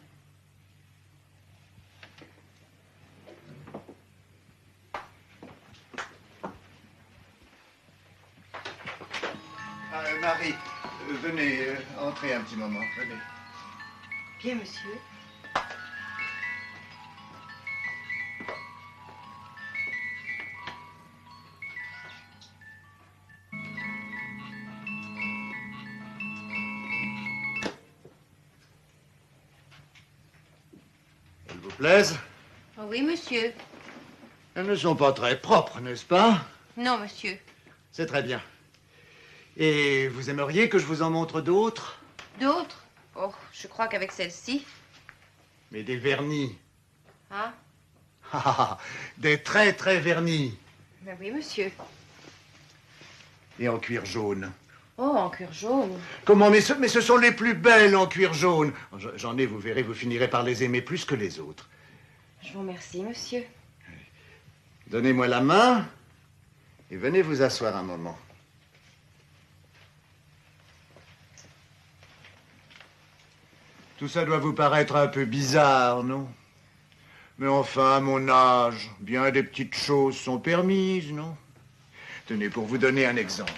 [SPEAKER 3] Marie, venez, entrez un petit moment, venez.
[SPEAKER 1] Bien, monsieur.
[SPEAKER 3] Elles vous plaisent?
[SPEAKER 1] Oh oui, monsieur.
[SPEAKER 3] Elles ne sont pas très propres, n'est-ce pas?
[SPEAKER 1] Non, monsieur.
[SPEAKER 3] C'est très bien. Et vous aimeriez que je vous en montre d'autres?
[SPEAKER 1] D'autres? Oh, je crois qu'avec celle-ci.
[SPEAKER 3] Mais des vernis.
[SPEAKER 1] Ah?
[SPEAKER 3] Des très très vernis.
[SPEAKER 1] Ben oui, monsieur.
[SPEAKER 3] Et en cuir jaune.
[SPEAKER 1] Oh, en cuir jaune.
[SPEAKER 3] Comment? Mais ce sont les plus belles en cuir jaune. J'en ai, vous verrez, vous finirez par les aimer plus que les autres.
[SPEAKER 1] Je vous remercie, monsieur.
[SPEAKER 3] Donnez-moi la main et venez vous asseoir un moment. Tout ça doit vous paraître un peu bizarre, non? Mais enfin, à mon âge, bien des petites choses sont permises, non? Tenez, pour vous donner un exemple.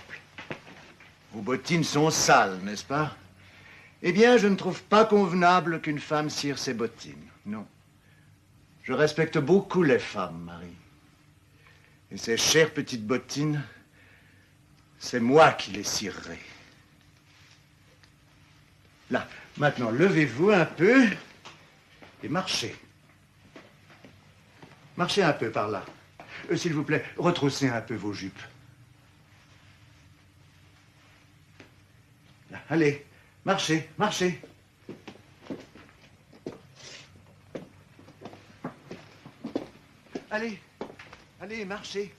[SPEAKER 3] Vos bottines sont sales, n'est-ce pas? Eh bien, je ne trouve pas convenable qu'une femme cire ses bottines, non. Je respecte beaucoup les femmes, Marie. Et ces chères petites bottines, c'est moi qui les cirerai. Là, maintenant, levez-vous un peu et marchez. Marchez un peu par là. S'il vous plaît, retroussez un peu vos jupes. Là, allez, marchez, marchez. Allez, allez, marchez.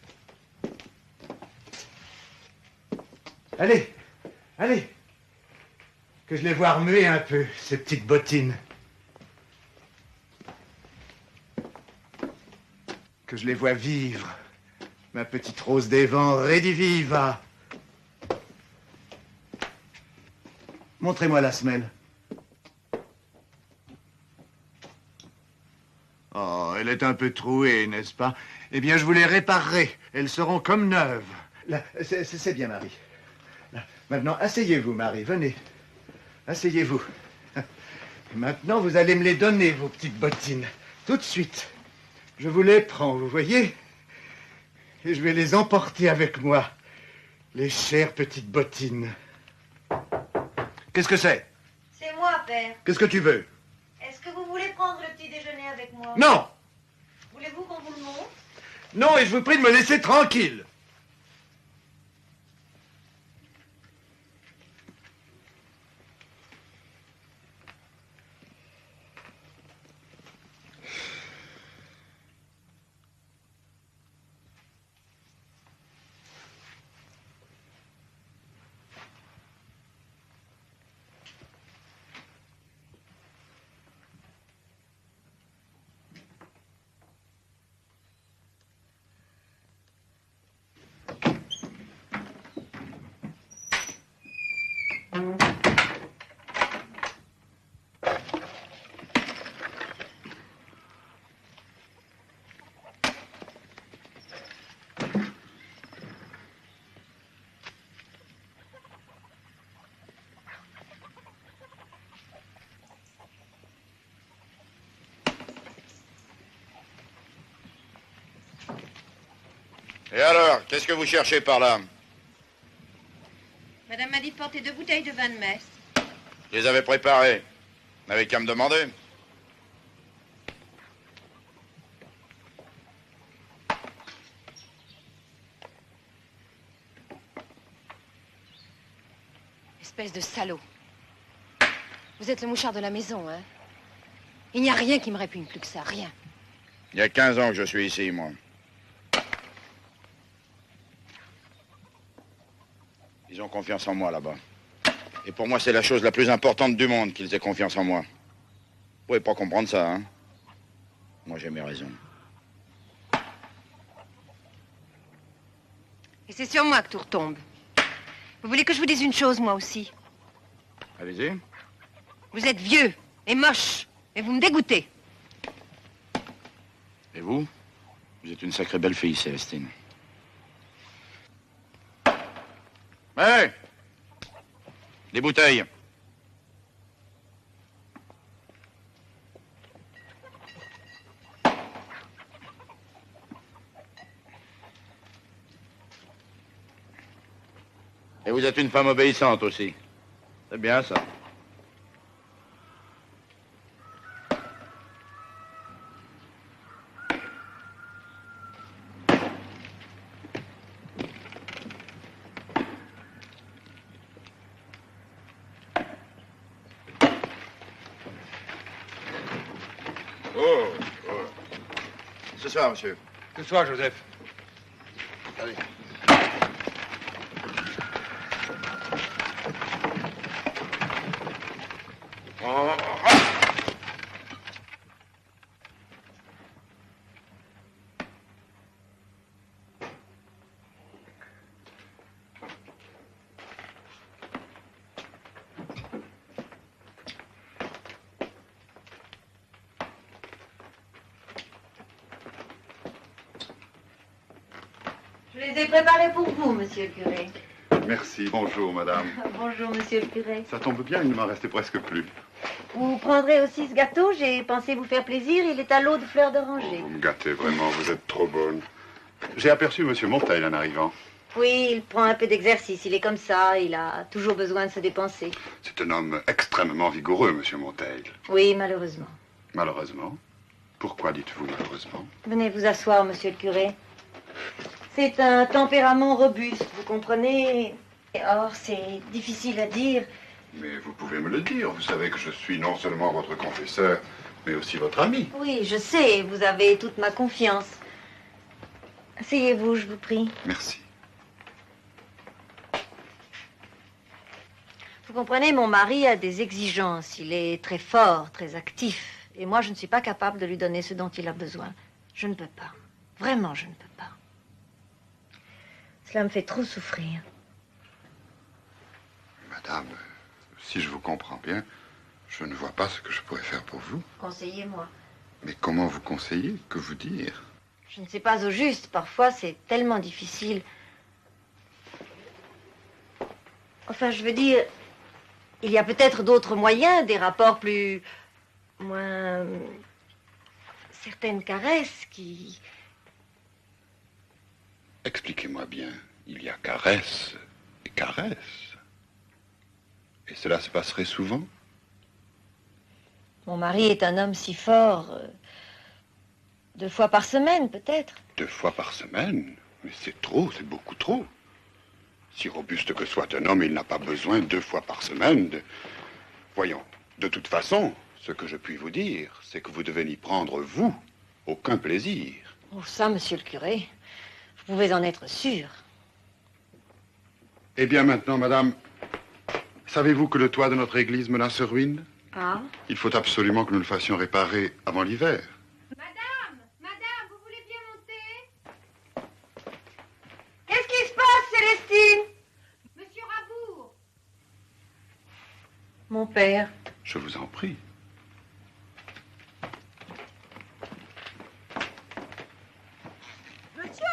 [SPEAKER 3] Allez, allez. Que je les vois remuer un peu, ces petites bottines. Que je les vois vivre. Ma petite rose des vents rediviva. Montrez-moi la semelle. Oh, elle est un peu trouée, n'est-ce pas? Eh bien, je vous les réparerai. Elles seront comme neuves. Là, c'est bien, Marie. Là, maintenant, asseyez-vous, Marie, venez. Asseyez-vous. Et maintenant, vous allez me les donner, vos petites bottines. Tout de suite. Je vous les prends, vous voyez? Et je vais les emporter avec moi. Les chères petites bottines. Qu'est-ce que c'est?
[SPEAKER 1] C'est moi, père.
[SPEAKER 3] Qu'est-ce que tu veux?
[SPEAKER 1] Est-ce que vous voulez prendre le petit déjeuner avec moi?
[SPEAKER 3] Non!
[SPEAKER 1] Voulez-vous qu'on vous le montre?
[SPEAKER 3] Non, et je vous prie de me laisser tranquille.
[SPEAKER 2] Et alors, qu'est-ce que vous cherchez par là?
[SPEAKER 1] Madame m'a dit de porter 2 bouteilles de vin de messe.
[SPEAKER 2] Je les avais préparées. Vous n'avez qu'à me demander.
[SPEAKER 1] Espèce de salaud. Vous êtes le mouchard de la maison, hein? Il n'y a rien qui me répugne plus que ça, rien.
[SPEAKER 2] Il y a 15 ans que je suis ici, moi. Ils ont confiance en moi, là-bas. Et pour moi, c'est la chose la plus importante du monde qu'ils aient confiance en moi. Vous pouvez pas comprendre ça, hein? Moi, j'ai mes raisons.
[SPEAKER 1] Et c'est sur moi que tout retombe. Vous voulez que je vous dise une chose, moi aussi?
[SPEAKER 2] Allez-y.
[SPEAKER 1] Vous êtes vieux et moche, et vous me dégoûtez.
[SPEAKER 2] Et vous? Vous êtes une sacrée belle fille, Célestine. Hé! Des bouteilles. Et vous êtes une femme obéissante aussi. C'est bien ça. Ce soir, monsieur.
[SPEAKER 5] Ce soir, Joseph.
[SPEAKER 2] Allez.
[SPEAKER 6] Je les ai préparés pour vous, monsieur le curé.
[SPEAKER 9] Merci, bonjour madame.
[SPEAKER 6] Bonjour, monsieur le curé.
[SPEAKER 9] Ça tombe bien, il ne m'en restait presque plus.
[SPEAKER 6] Vous prendrez aussi ce gâteau, j'ai pensé vous faire plaisir, il est à l'eau de fleurs d'oranger.
[SPEAKER 9] Vous me gâtez vraiment, vous êtes trop bonne. J'ai aperçu monsieur Monteil en arrivant.
[SPEAKER 6] Oui, il prend un peu d'exercice, il est comme ça, il a toujours besoin de se dépenser.
[SPEAKER 9] C'est un homme extrêmement vigoureux, monsieur Monteil.
[SPEAKER 6] Oui, malheureusement.
[SPEAKER 9] Malheureusement. Pourquoi dites-vous malheureusement?
[SPEAKER 6] Venez vous asseoir, monsieur le curé. C'est un tempérament robuste, vous comprenez? Or, c'est difficile à dire.
[SPEAKER 9] Mais vous pouvez me le dire. Vous savez que je suis non seulement votre confesseur, mais aussi votre ami.
[SPEAKER 6] Oui, je sais, vous avez toute ma confiance. Asseyez-vous, je vous prie.
[SPEAKER 9] Merci.
[SPEAKER 6] Vous comprenez, mon mari a des exigences. Il est très fort, très actif. Et moi, je ne suis pas capable de lui donner ce dont il a besoin. Je ne peux pas. Vraiment, je ne peux pas. Cela me fait trop souffrir.
[SPEAKER 9] Madame, si je vous comprends bien, je ne vois pas ce que je pourrais faire pour vous.
[SPEAKER 6] Conseillez-moi.
[SPEAKER 9] Mais comment vous conseiller? Que vous dire?
[SPEAKER 6] Je ne sais pas au juste. Parfois, c'est tellement difficile. Enfin, je veux dire, il y a peut-être d'autres moyens, des rapports plus... moins... certaines caresses qui...
[SPEAKER 9] Expliquez-moi bien. Il y a caresse et caresse. Et cela se passerait souvent?
[SPEAKER 6] Mon mari est un homme si fort. 2 fois par semaine, peut-être.
[SPEAKER 9] 2 fois par semaine? Mais c'est trop, c'est beaucoup trop. Si robuste que soit un homme, il n'a pas besoin 2 fois par semaine de... Voyons, de toute façon, ce que je puis vous dire, c'est que vous devez n'y prendre, vous, aucun plaisir.
[SPEAKER 6] Oh, ça, monsieur le curé, vous pouvez en être sûr.
[SPEAKER 9] Eh bien maintenant, madame, savez-vous que le toit de notre église menace ruine?
[SPEAKER 6] Ah?
[SPEAKER 9] Il faut absolument que nous le fassions réparer avant l'hiver.
[SPEAKER 1] Madame, vous voulez bien monter? Qu'est-ce qui se passe, Célestine? Monsieur Rabour.
[SPEAKER 6] Mon père.
[SPEAKER 9] Je vous en prie.
[SPEAKER 7] Monsieur!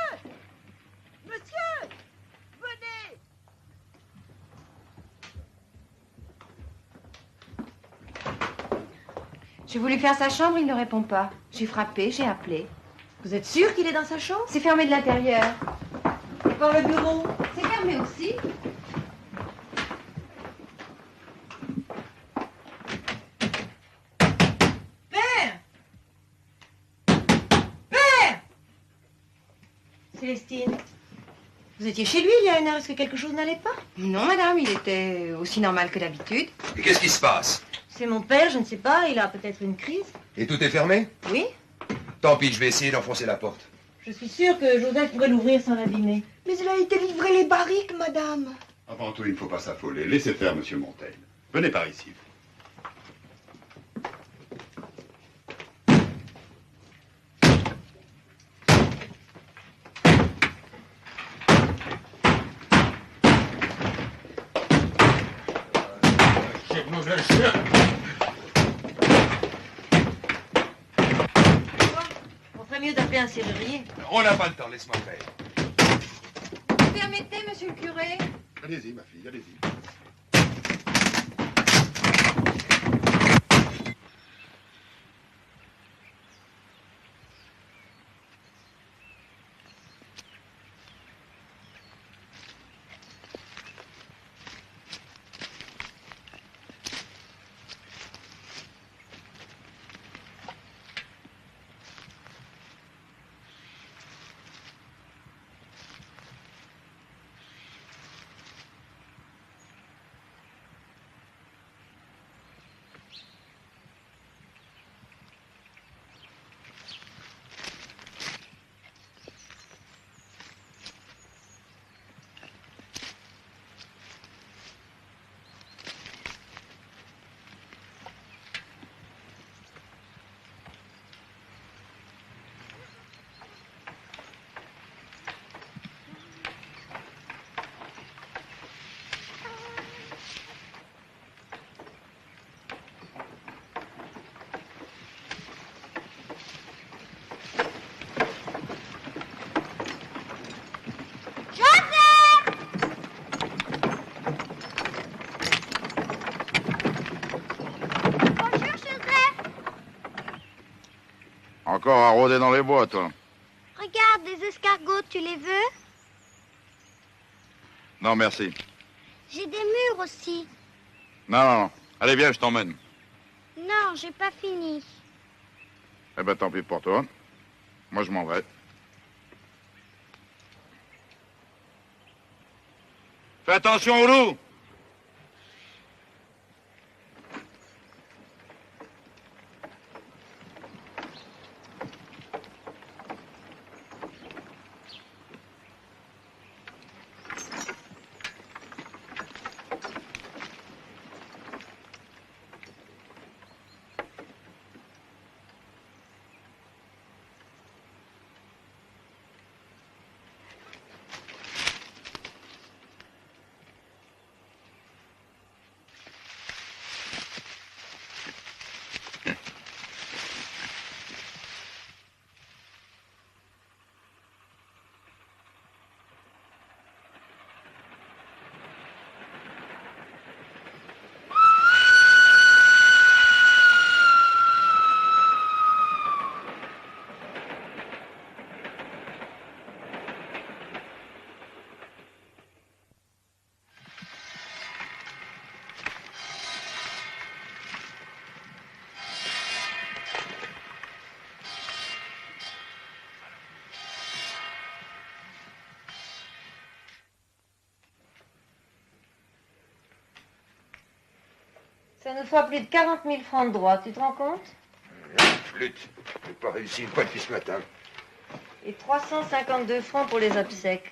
[SPEAKER 7] Monsieur! Venez!
[SPEAKER 1] J'ai voulu faire sa chambre, il ne répond pas. J'ai frappé, j'ai appelé.
[SPEAKER 6] Vous êtes sûr qu'il est dans sa chambre?
[SPEAKER 1] C'est fermé de l'intérieur.
[SPEAKER 6] Et par le bureau?
[SPEAKER 1] C'est fermé aussi.
[SPEAKER 6] Père! Père! Célestine, vous étiez chez lui il y a 1 heure. Est-ce que quelque chose n'allait pas?
[SPEAKER 1] Non, madame, il était aussi normal que d'habitude.
[SPEAKER 8] Et qu'est-ce qui se passe?
[SPEAKER 6] C'est mon père, je ne sais pas. Il a peut-être une crise.
[SPEAKER 8] Et tout est fermé?
[SPEAKER 6] Oui?
[SPEAKER 8] Tant pis, je vais essayer d'enfoncer la porte.
[SPEAKER 6] Je suis sûre que Joseph pourrait l'ouvrir sans l'abîmer.
[SPEAKER 7] Mais il a été livré les barriques, madame.
[SPEAKER 9] Avant tout, il ne faut pas s'affoler. Laissez faire, monsieur Monteil. Venez par ici.
[SPEAKER 8] d'un chien.
[SPEAKER 6] On ferait mieux d'appeler un serrurier.
[SPEAKER 8] On n'a pas le temps, laisse-moi faire.
[SPEAKER 1] Vous permettez, monsieur le curé?
[SPEAKER 9] Allez-y, ma fille, allez-y.
[SPEAKER 2] Encore à rôder dans les bois, toi.
[SPEAKER 4] Regarde, des escargots, tu les veux?
[SPEAKER 2] Non, merci.
[SPEAKER 4] J'ai des mûres aussi.
[SPEAKER 2] Non, non, non. Allez, viens, je t'emmène.
[SPEAKER 4] Non, j'ai pas fini.
[SPEAKER 2] Eh ben, tant pis pour toi. Moi, je m'en vais. Fais attention au loup!
[SPEAKER 6] Ça nous fera plus de 40 000 francs de droit, tu te rends compte?
[SPEAKER 8] Flûte, j'ai pas réussi une fois depuis ce matin.
[SPEAKER 6] Et 352 francs pour les obsèques.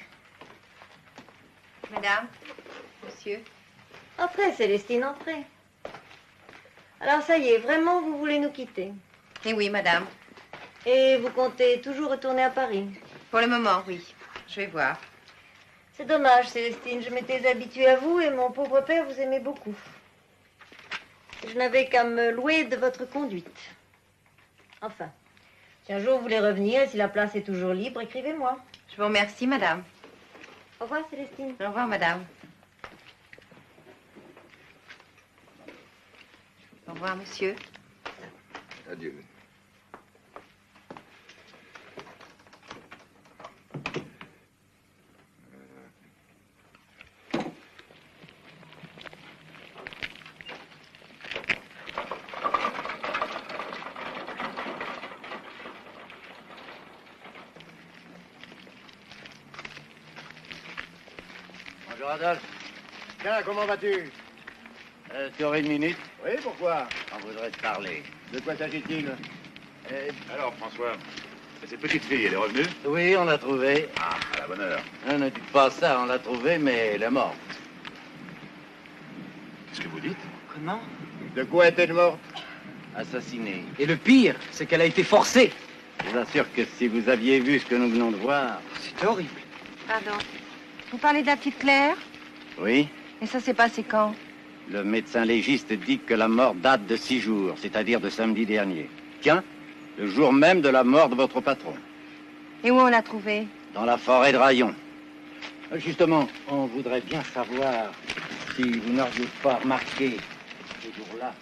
[SPEAKER 1] Madame, monsieur.
[SPEAKER 6] Entrez, Célestine, entrez. Alors ça y est, vraiment, vous voulez nous quitter?
[SPEAKER 1] Eh oui, madame.
[SPEAKER 6] Et vous comptez toujours retourner à Paris?
[SPEAKER 1] Pour le moment, oui. Je vais voir.
[SPEAKER 6] C'est dommage, Célestine. Je m'étais habituée à vous et mon pauvre père vous aimait beaucoup. Je n'avais qu'à me louer de votre conduite. Enfin, si un jour vous voulez revenir et si la place est toujours libre, écrivez-moi.
[SPEAKER 1] Je vous remercie, madame.
[SPEAKER 6] Au revoir, Célestine.
[SPEAKER 1] Au revoir, madame. Au revoir, monsieur.
[SPEAKER 8] Adieu.
[SPEAKER 10] Bonjour Adolphe. Tiens, comment vas-tu? Tu aurais une minute? Oui, pourquoi? On voudrait te parler. De quoi s'agit-il?
[SPEAKER 8] Alors, François, cette petite fille, elle est revenue?
[SPEAKER 10] Oui, on l'a trouvée.
[SPEAKER 8] Ah, à la bonne heure.
[SPEAKER 10] Ne dites pas ça, on l'a trouvée, mais elle est morte.
[SPEAKER 8] Qu'est-ce que vous dites?
[SPEAKER 10] Comment?
[SPEAKER 7] De quoi est-elle morte?
[SPEAKER 10] Assassinée.
[SPEAKER 11] Et le pire, c'est qu'elle a été forcée.
[SPEAKER 10] Je vous assure que si vous aviez vu ce que nous venons de voir...
[SPEAKER 11] C'est horrible.
[SPEAKER 1] Pardon. Vous parlez de la petite Claire?
[SPEAKER 10] Oui,
[SPEAKER 1] Et ça s'est passé quand?
[SPEAKER 10] Le médecin légiste dit que la mort date de 6 jours, c'est-à-dire de samedi dernier. Tiens, le jour même de la mort de votre patron.
[SPEAKER 1] Et où on l'a trouvé?
[SPEAKER 10] Dans la forêt de Rayon. Justement, on voudrait bien savoir si vous n'auriez pas remarqué ce jour-là.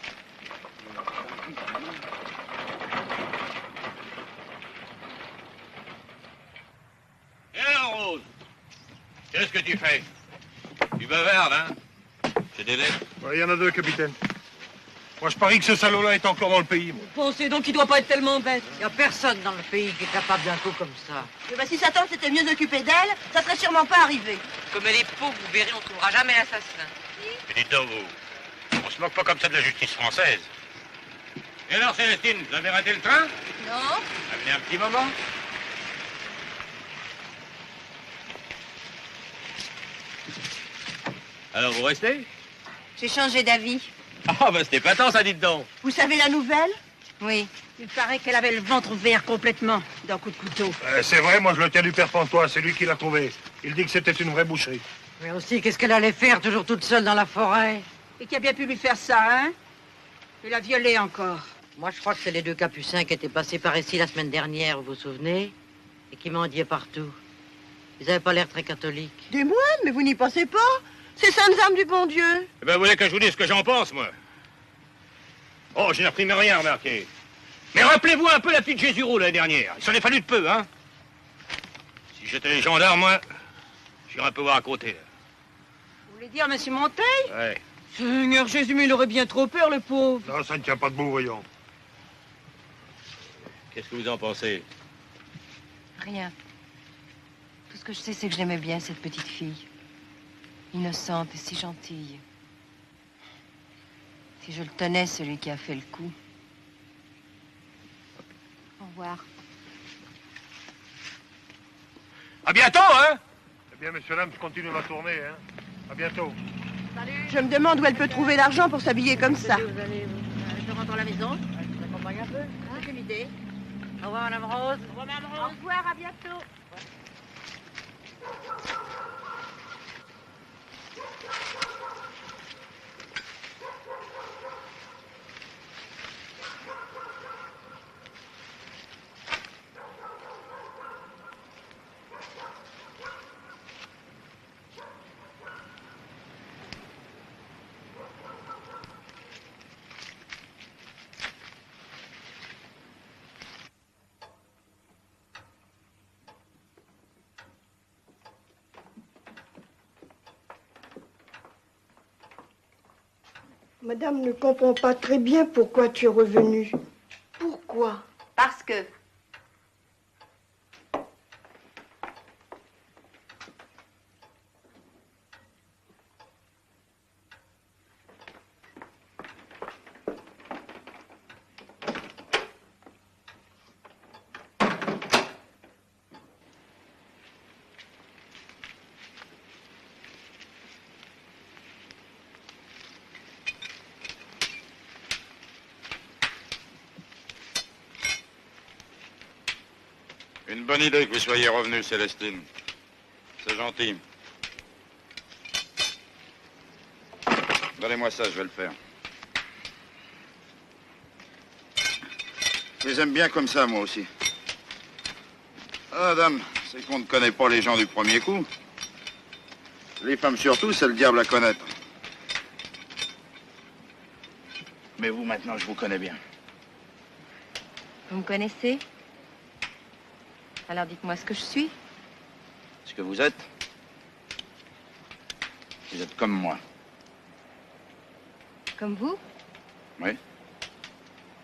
[SPEAKER 8] Et alors, Rose, qu'est-ce que tu fais? Tu bavardes, hein? J'ai des lettres.
[SPEAKER 12] Il y en a deux, capitaine. Moi, je parie que ce salaud-là est encore dans le pays, moi.
[SPEAKER 6] Pensez donc qu'il doit pas être tellement bête. Il y a personne dans le pays qui est capable d'un coup comme ça.
[SPEAKER 7] Eh ben, si sa tante s'était mieux occupée d'elle, ça serait sûrement pas arrivé.
[SPEAKER 13] Comme elle est pauvre, vous verrez, on trouvera jamais l'assassin.
[SPEAKER 8] Mais dites donc, vous, on se moque pas comme ça de la justice française. Et alors, Célestine, vous avez raté le train?
[SPEAKER 7] Non.
[SPEAKER 8] Ça venait un petit moment. Alors, vous restez?
[SPEAKER 1] J'ai changé d'avis.
[SPEAKER 8] Ah, bah c'était pas tant, ça, dites donc.
[SPEAKER 7] Vous savez la nouvelle?
[SPEAKER 1] Oui.
[SPEAKER 6] Il paraît qu'elle avait le ventre ouvert complètement d'un coup de couteau.
[SPEAKER 12] C'est vrai, moi, je le tiens du père Pantois, c'est lui qui l'a trouvé. Il dit que c'était une vraie boucherie.
[SPEAKER 6] Mais aussi, qu'est-ce qu'elle allait faire toujours toute seule dans la forêt? Et qui a bien pu lui faire ça, hein? Il l'a violée encore. Moi, je crois que c'est les deux capucins qui étaient passés par ici la semaine dernière, vous vous souvenez? Et qui mendiaient partout. Ils n'avaient pas l'air très catholiques.
[SPEAKER 7] Des moines, mais vous n'y pensez pas? Ces saintes âmes du bon Dieu.
[SPEAKER 8] Eh ben, vous voulez que je vous dise ce que j'en pense, moi? Oh, je n'imprime rien, remarquez. Mais rappelez-vous un peu la petite Jésureau l'année dernière. Il s'en est fallu de peu, hein? Si j'étais les gendarmes, moi, j'irais un peu voir à côté.
[SPEAKER 6] Vous voulez dire, monsieur Monteil?
[SPEAKER 8] Ouais.
[SPEAKER 6] Seigneur Jésus, mais il aurait bien trop peur, le pauvre.
[SPEAKER 12] Non, ça ne tient pas debout, voyons.
[SPEAKER 8] Qu'est-ce que vous en pensez?
[SPEAKER 1] Rien. Tout ce que je sais, c'est que j'aimais bien cette petite fille. Innocente et si gentille. Si je le tenais, celui qui a fait le coup. Au revoir.
[SPEAKER 8] À bientôt, hein?
[SPEAKER 12] Eh bien, monsieur Lams continue la tournée, hein. À bientôt.
[SPEAKER 7] Je me demande où elle peut trouver l'argent pour s'habiller comme ça.
[SPEAKER 6] Je rentre à la maison. Je vous accompagne un peu. C'est une idée. Au revoir, Madame Rose. Au revoir, Madame Rose.
[SPEAKER 7] Au revoir, à bientôt.
[SPEAKER 14] Madame ne comprend pas très bien pourquoi tu es revenue. Pourquoi?
[SPEAKER 1] Parce que...
[SPEAKER 2] Une bonne idée que vous soyez revenue, Célestine. C'est gentil. Donnez-moi ça, je vais le faire. Je les aime bien comme ça, moi aussi. Ah, dame, c'est qu'on ne connaît pas les gens du premier coup. Les femmes surtout, c'est le diable à connaître. Mais vous, maintenant, je vous connais bien.
[SPEAKER 1] Vous me connaissez? Alors dites-moi ce que je suis.
[SPEAKER 2] Ce que vous êtes comme moi.
[SPEAKER 1] Comme vous?
[SPEAKER 2] Oui.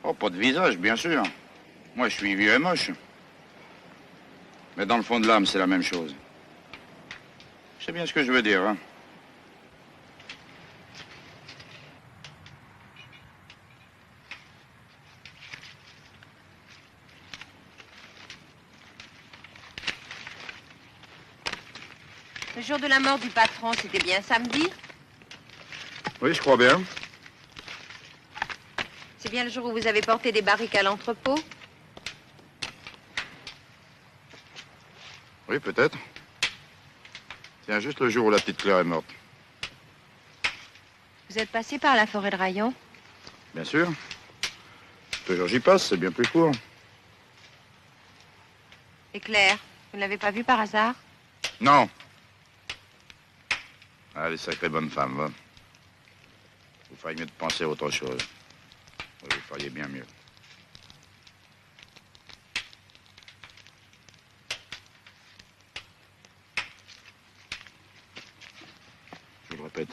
[SPEAKER 2] Oh, pas de visage, bien sûr. Moi, je suis vieux et moche. Mais dans le fond de l'âme, c'est la même chose. Je sais bien ce que je veux dire, hein.
[SPEAKER 1] Le jour de la mort du patron, c'était bien samedi?
[SPEAKER 2] Oui, je crois bien.
[SPEAKER 1] C'est bien le jour où vous avez porté des barriques à l'entrepôt?
[SPEAKER 2] Oui, peut-être. Tiens, juste le jour où la petite Claire est morte.
[SPEAKER 1] Vous êtes passé par la forêt de Rayon?
[SPEAKER 9] Bien sûr. Toujours j'y passe, c'est bien plus court.
[SPEAKER 1] Et Claire, vous ne l'avez pas vue par hasard?
[SPEAKER 2] Non. Ah, les sacrées bonnes femmes, va. Vous feriez mieux de penser à autre chose. Vous feriez bien mieux. Je vous le répète.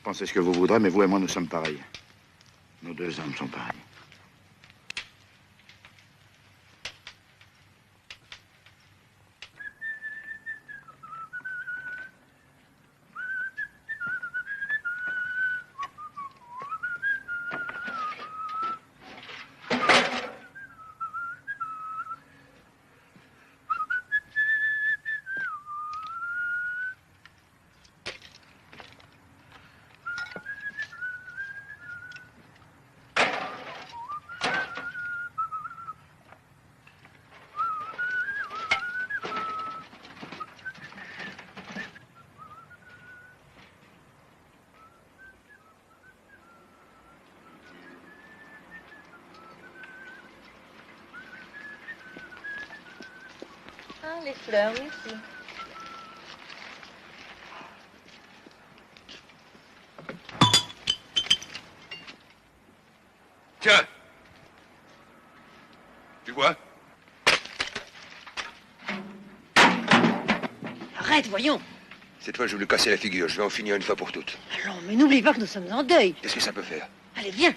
[SPEAKER 2] Pensez ce que vous voudrez, mais vous et moi, nous sommes pareils. Nos deux âmes sont pareilles.
[SPEAKER 6] Ah, les fleurs, merci.
[SPEAKER 8] Tiens. Tu vois?
[SPEAKER 6] Arrête, voyons.
[SPEAKER 15] Cette fois, je vais lui casser la figure. Je vais en finir une fois pour toutes.
[SPEAKER 6] Allons, mais n'oublie pas que nous sommes en deuil.
[SPEAKER 15] Qu'est-ce que ça peut faire?
[SPEAKER 6] Allez, viens.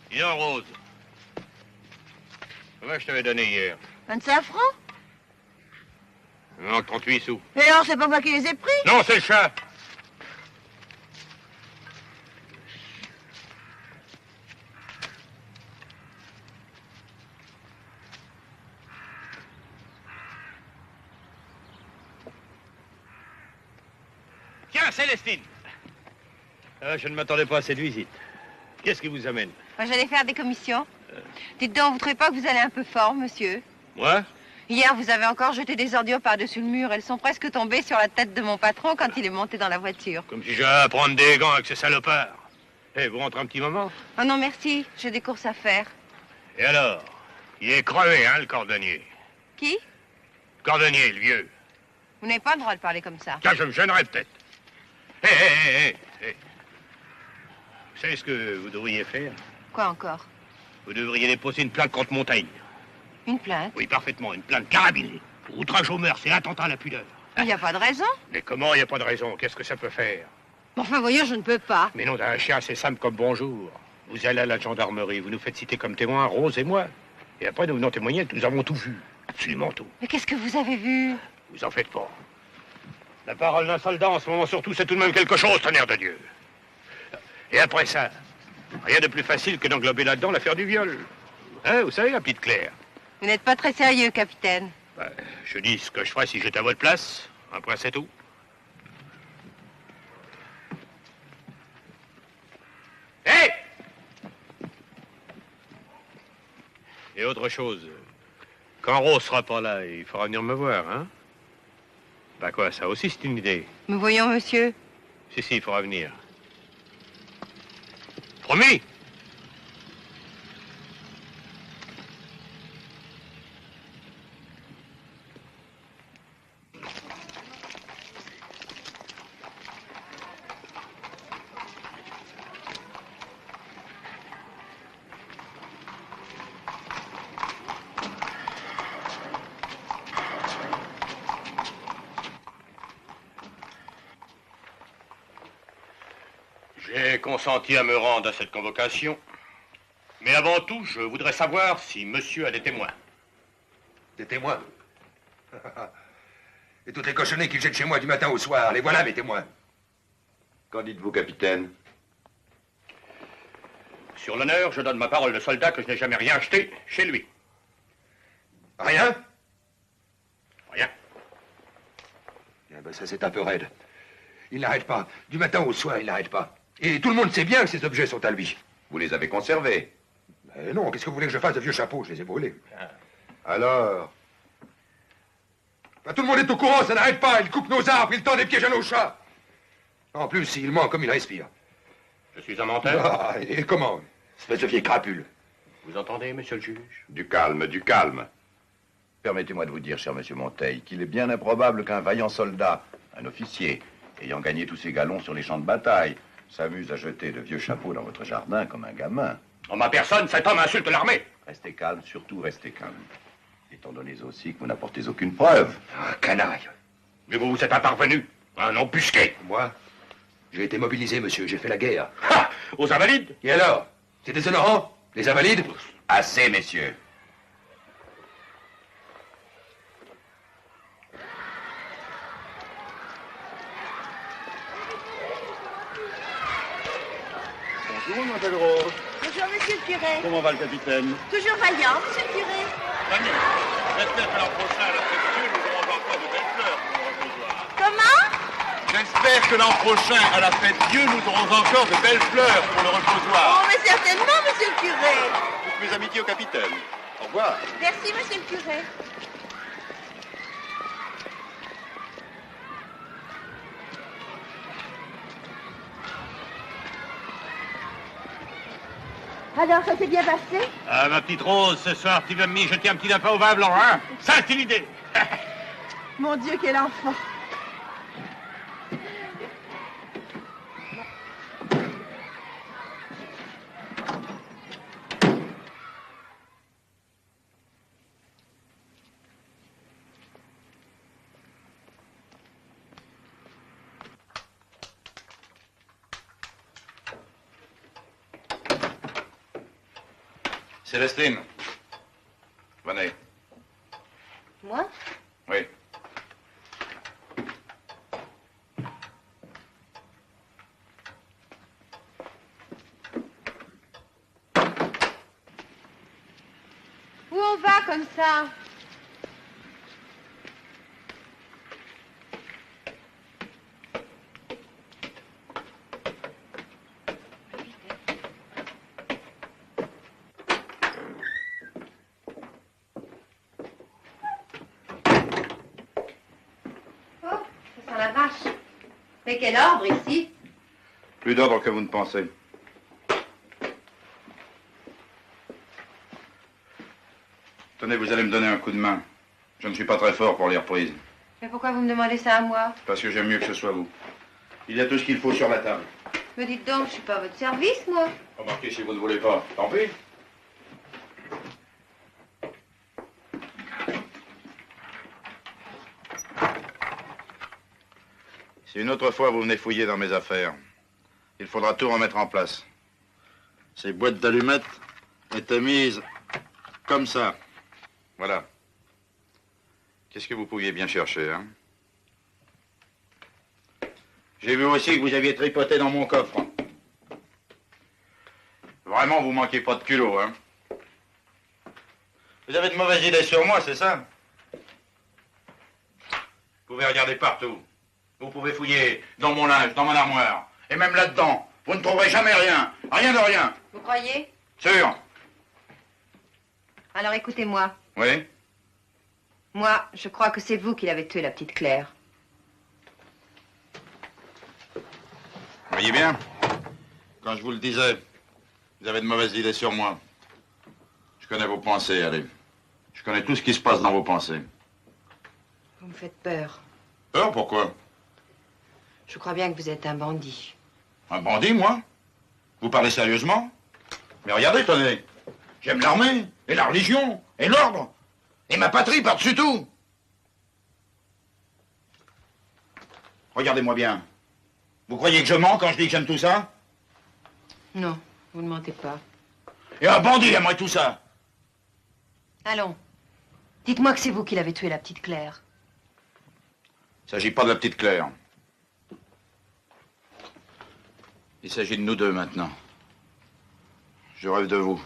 [SPEAKER 8] Dis donc, Rose. Combien je t'avais donné hier?
[SPEAKER 7] 25 francs?
[SPEAKER 8] Non, 38 sous.
[SPEAKER 7] Et alors, c'est pas moi qui les ai pris?
[SPEAKER 8] Non, c'est le chat. Tiens, Célestine. Ah, je ne m'attendais pas à cette visite. Qu'est-ce qui vous amène?
[SPEAKER 1] Moi, j'allais faire des commissions. Dites donc, vous trouvez pas que vous allez un peu fort, monsieur?
[SPEAKER 8] Moi?
[SPEAKER 1] Hier, vous avez encore jeté des ordures par-dessus le mur. Elles sont presque tombées sur la tête de mon patron quand il est monté dans la voiture.
[SPEAKER 8] Comme si j'allais à prendre des gants avec ces salopards. Eh, vous rentrez un petit moment?
[SPEAKER 1] Oh non, merci. J'ai des courses à faire.
[SPEAKER 8] Et alors? Il est crevé, hein, le cordonnier.
[SPEAKER 1] Qui?
[SPEAKER 8] Le cordonnier, le vieux.
[SPEAKER 1] Vous n'avez pas le droit de parler comme ça.
[SPEAKER 8] Tiens, je me gênerais peut-être. Hé. Vous savez ce que vous devriez faire?
[SPEAKER 1] Quoi encore?
[SPEAKER 8] Vous devriez déposer une plainte contre Montaigne.
[SPEAKER 1] Une plainte?
[SPEAKER 8] Oui, parfaitement, une plainte carabinée. Pour outrage aux mœurs et attentat à la pudeur.
[SPEAKER 1] Il n'y a pas de raison.
[SPEAKER 8] Mais comment il n'y a pas de raison? Qu'est-ce que ça peut faire?
[SPEAKER 1] Enfin, voyons, je ne peux pas.
[SPEAKER 8] Mais non, d'un chien, c'est simple comme bonjour. Vous allez à la gendarmerie, vous nous faites citer comme témoins Rose et moi. Et après, nous venons témoigner que nous avons tout vu. Absolument tout.
[SPEAKER 1] Mais qu'est-ce que vous avez vu?
[SPEAKER 8] Vous en faites pas. La parole d'un soldat, en ce moment surtout, c'est tout de même quelque chose, tonnerre de Dieu. Et après ça, rien de plus facile que d'englober là-dedans l'affaire du viol. Hein, vous savez, la petite Claire?
[SPEAKER 1] Vous n'êtes pas très sérieux, capitaine.
[SPEAKER 8] Ben, je dis ce que je ferais si j'étais à votre place. Après, c'est tout. Hé! Et autre chose, quand Rose sera pas là, il faudra venir me voir, hein? Ben quoi, ça aussi c'est une idée.
[SPEAKER 1] Mais voyons, monsieur.
[SPEAKER 8] Si, il faudra venir. Promis? J'ai consenti à me rendre à cette convocation. Mais avant tout, je voudrais savoir si monsieur a des témoins.
[SPEAKER 15] Des témoins? Et toutes les cochonnées qu'ils jettent chez moi du matin au soir, les voilà mes témoins.
[SPEAKER 9] Qu'en dites-vous, capitaine?
[SPEAKER 8] Sur l'honneur, je donne ma parole de soldat que je n'ai jamais rien acheté chez lui.
[SPEAKER 15] Rien?
[SPEAKER 8] Rien.
[SPEAKER 15] Eh ben, ça, c'est un peu raide. Il n'arrête pas. Du matin au soir, il n'arrête pas. Et tout le monde sait bien que ces objets sont à lui.
[SPEAKER 2] Vous les avez conservés?
[SPEAKER 15] Mais non, qu'est-ce que vous voulez que je fasse de vieux chapeaux? Je les ai brûlés.
[SPEAKER 2] Alors?
[SPEAKER 15] Ben, tout le monde est au courant, ça n'arrête pas. Il coupe nos arbres, il tend des pièges à nos chats. En plus, il ment comme il respire.
[SPEAKER 8] Je suis un menteur.
[SPEAKER 15] Ah, et comment? Espèce de vieille crapule.
[SPEAKER 8] Vous entendez, monsieur le juge?
[SPEAKER 2] Du calme, du calme. Permettez-moi de vous dire, cher monsieur Monteil, qu'il est bien improbable qu'un vaillant soldat, un officier, ayant gagné tous ses galons sur les champs de bataille, s'amuse à jeter de vieux chapeaux dans votre jardin comme un gamin.
[SPEAKER 8] En ma personne, cet homme insulte l'armée.
[SPEAKER 2] Restez calme, surtout restez calme. Étant donné aussi que vous n'apportez aucune preuve.
[SPEAKER 15] Un canaille.
[SPEAKER 8] Mais vous, vous êtes un parvenu, un embusqué.
[SPEAKER 15] Moi, j'ai été mobilisé, monsieur, j'ai fait la guerre.
[SPEAKER 8] Ha! Aux Invalides?
[SPEAKER 15] Et alors? C'est déshonorant? Les Invalides?
[SPEAKER 2] Assez, messieurs.
[SPEAKER 10] Bonjour, mademoiselle Rose.
[SPEAKER 7] Bonjour, monsieur le curé.
[SPEAKER 10] Comment va le capitaine?
[SPEAKER 7] Toujours vaillant, monsieur le curé.
[SPEAKER 8] Mamie, j'espère que l'an prochain, à la fête Dieu, nous aurons encore de belles fleurs pour le reposoir.
[SPEAKER 7] Comment?
[SPEAKER 8] J'espère que l'an prochain, à la fête Dieu, nous aurons encore de belles fleurs pour le reposoir.
[SPEAKER 7] Oh, mais certainement, monsieur le curé.
[SPEAKER 10] Toutes mes amitiés au capitaine. Au revoir.
[SPEAKER 7] Merci, monsieur le curé. Alors, ça s'est bien passé?
[SPEAKER 8] Ah, ma petite Rose, ce soir, tu vas me jeter un petit lapin au vin blanc, hein? Ça, c'est l'idée.
[SPEAKER 7] Mon Dieu, quel enfant.
[SPEAKER 2] Célestine. Venez.
[SPEAKER 6] Moi?
[SPEAKER 2] Oui.
[SPEAKER 1] Où on va comme ça? La vache. Mais quel ordre ici?
[SPEAKER 2] Plus d'ordre que vous ne pensez. Tenez, vous allez me donner un coup de main. Je ne suis pas très fort pour les reprises.
[SPEAKER 1] Mais pourquoi vous me demandez ça à moi?
[SPEAKER 2] Parce que j'aime mieux que ce soit vous. Il y a tout ce qu'il faut sur la table.
[SPEAKER 1] Me dites donc, je suis pas à votre service, moi.
[SPEAKER 2] Remarquez si vous ne voulez pas. Tant pis. Si une autre fois vous venez fouiller dans mes affaires, il faudra tout remettre en place. Ces boîtes d'allumettes étaient mises comme ça. Voilà. Qu'est-ce que vous pouviez bien chercher, hein? J'ai vu aussi que vous aviez tripoté dans mon coffre. Vraiment, vous manquez pas de culot, hein? Vous avez de mauvaises idées sur moi, c'est ça? Vous pouvez regarder partout. Vous pouvez fouiller dans mon linge, dans mon armoire. Et même là-dedans, vous ne trouverez jamais rien. Rien de rien.
[SPEAKER 1] Vous croyez?
[SPEAKER 2] Sûr.
[SPEAKER 1] Alors écoutez-moi.
[SPEAKER 2] Oui?
[SPEAKER 1] Moi, je crois que c'est vous qui l'avez tué, la petite Claire.
[SPEAKER 2] Voyez bien, quand je vous le disais, vous avez de mauvaises idées sur moi. Je connais vos pensées, allez. Je connais tout ce qui se passe dans vos pensées.
[SPEAKER 1] Vous me faites peur.
[SPEAKER 2] Peur, pourquoi?
[SPEAKER 1] Je crois bien que vous êtes un bandit.
[SPEAKER 2] Un bandit, moi? Vous parlez sérieusement? Mais regardez, tenez. J'aime l'armée, et la religion, et l'ordre, et ma patrie par-dessus tout. Regardez-moi bien. Vous croyez que je mens quand je dis que j'aime tout ça?
[SPEAKER 1] Non, vous ne mentez pas.
[SPEAKER 2] Et un bandit aimerait tout ça.
[SPEAKER 1] Allons. Dites-moi que c'est vous qui l'avez tué, la petite Claire.
[SPEAKER 2] Il ne s'agit pas de la petite Claire. Il s'agit de nous deux maintenant. Je rêve de vous.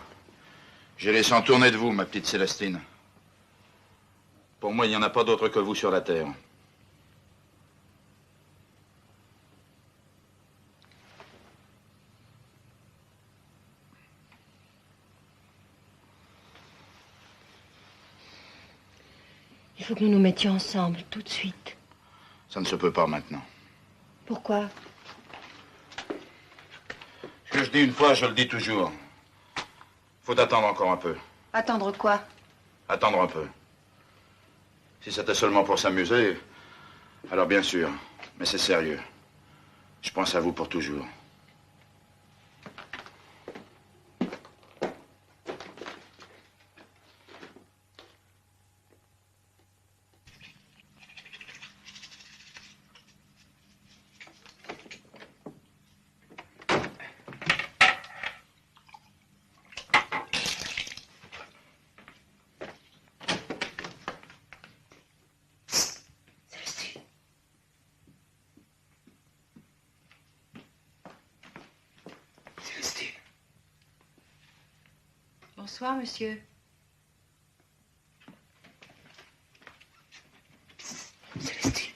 [SPEAKER 2] J'ai les sangs tourner de vous, ma petite Célestine. Pour moi, il n'y en a pas d'autre que vous sur la terre.
[SPEAKER 1] Il faut que nous nous mettions ensemble, tout de suite.
[SPEAKER 2] Ça ne se peut pas maintenant.
[SPEAKER 1] Pourquoi?
[SPEAKER 2] Ce que je dis une fois, je le dis toujours. Faut attendre encore un peu.
[SPEAKER 1] Attendre quoi?
[SPEAKER 2] Attendre un peu. Si c'était seulement pour s'amuser, alors bien sûr. Mais c'est sérieux. Je pense à vous pour toujours.
[SPEAKER 1] Bonsoir, monsieur.
[SPEAKER 2] Célestine.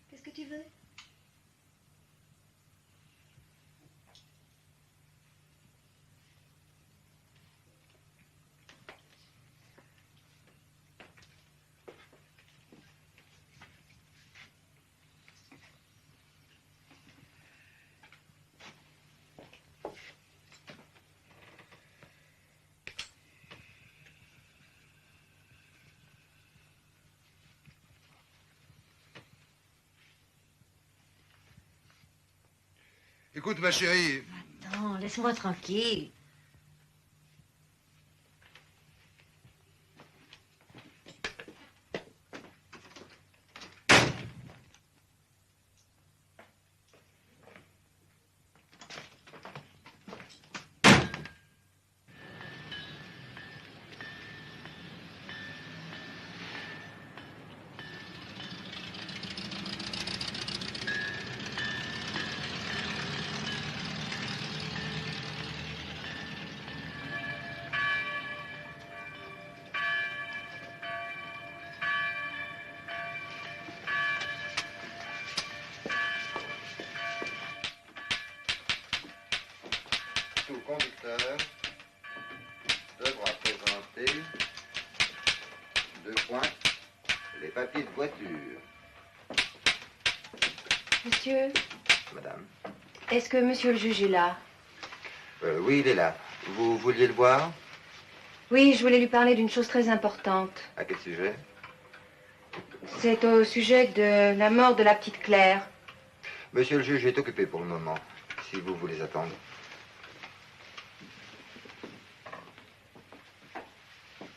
[SPEAKER 1] Qu'est-ce que tu veux?
[SPEAKER 15] Écoute, ma chérie.
[SPEAKER 6] Attends, laisse-moi tranquille.
[SPEAKER 16] Tout conducteur devra présenter 2 points les papiers de voiture.
[SPEAKER 1] Monsieur,
[SPEAKER 16] Madame.
[SPEAKER 1] est-ce que monsieur le juge est là?
[SPEAKER 16] Oui, il est là. Vous vouliez le voir?
[SPEAKER 1] Oui, je voulais lui parler d'une chose très importante.
[SPEAKER 16] À quel sujet?
[SPEAKER 1] C'est au sujet de la mort de la petite Claire.
[SPEAKER 16] Monsieur le juge est occupé pour le moment, si vous voulez attendre.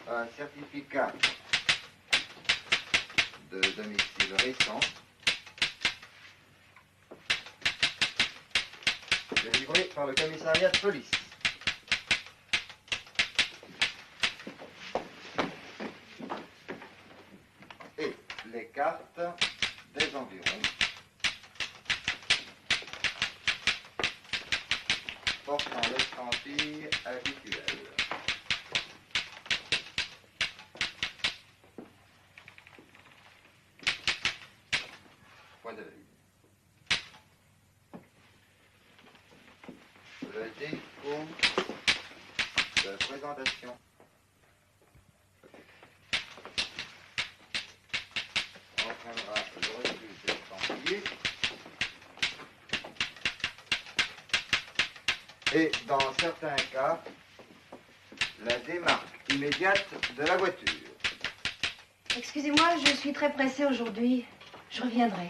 [SPEAKER 16] Un certificat de domicile récent délivré par le commissariat de police. Et les cartes des environs portant l'estampille habituelle. Point de vue. Le dépôt de présentation. Entraînera le refus de estampillé. Et dans certains cas, la démarque immédiate de la voiture.
[SPEAKER 1] Excusez-moi, je suis très pressée aujourd'hui. Je reviendrai.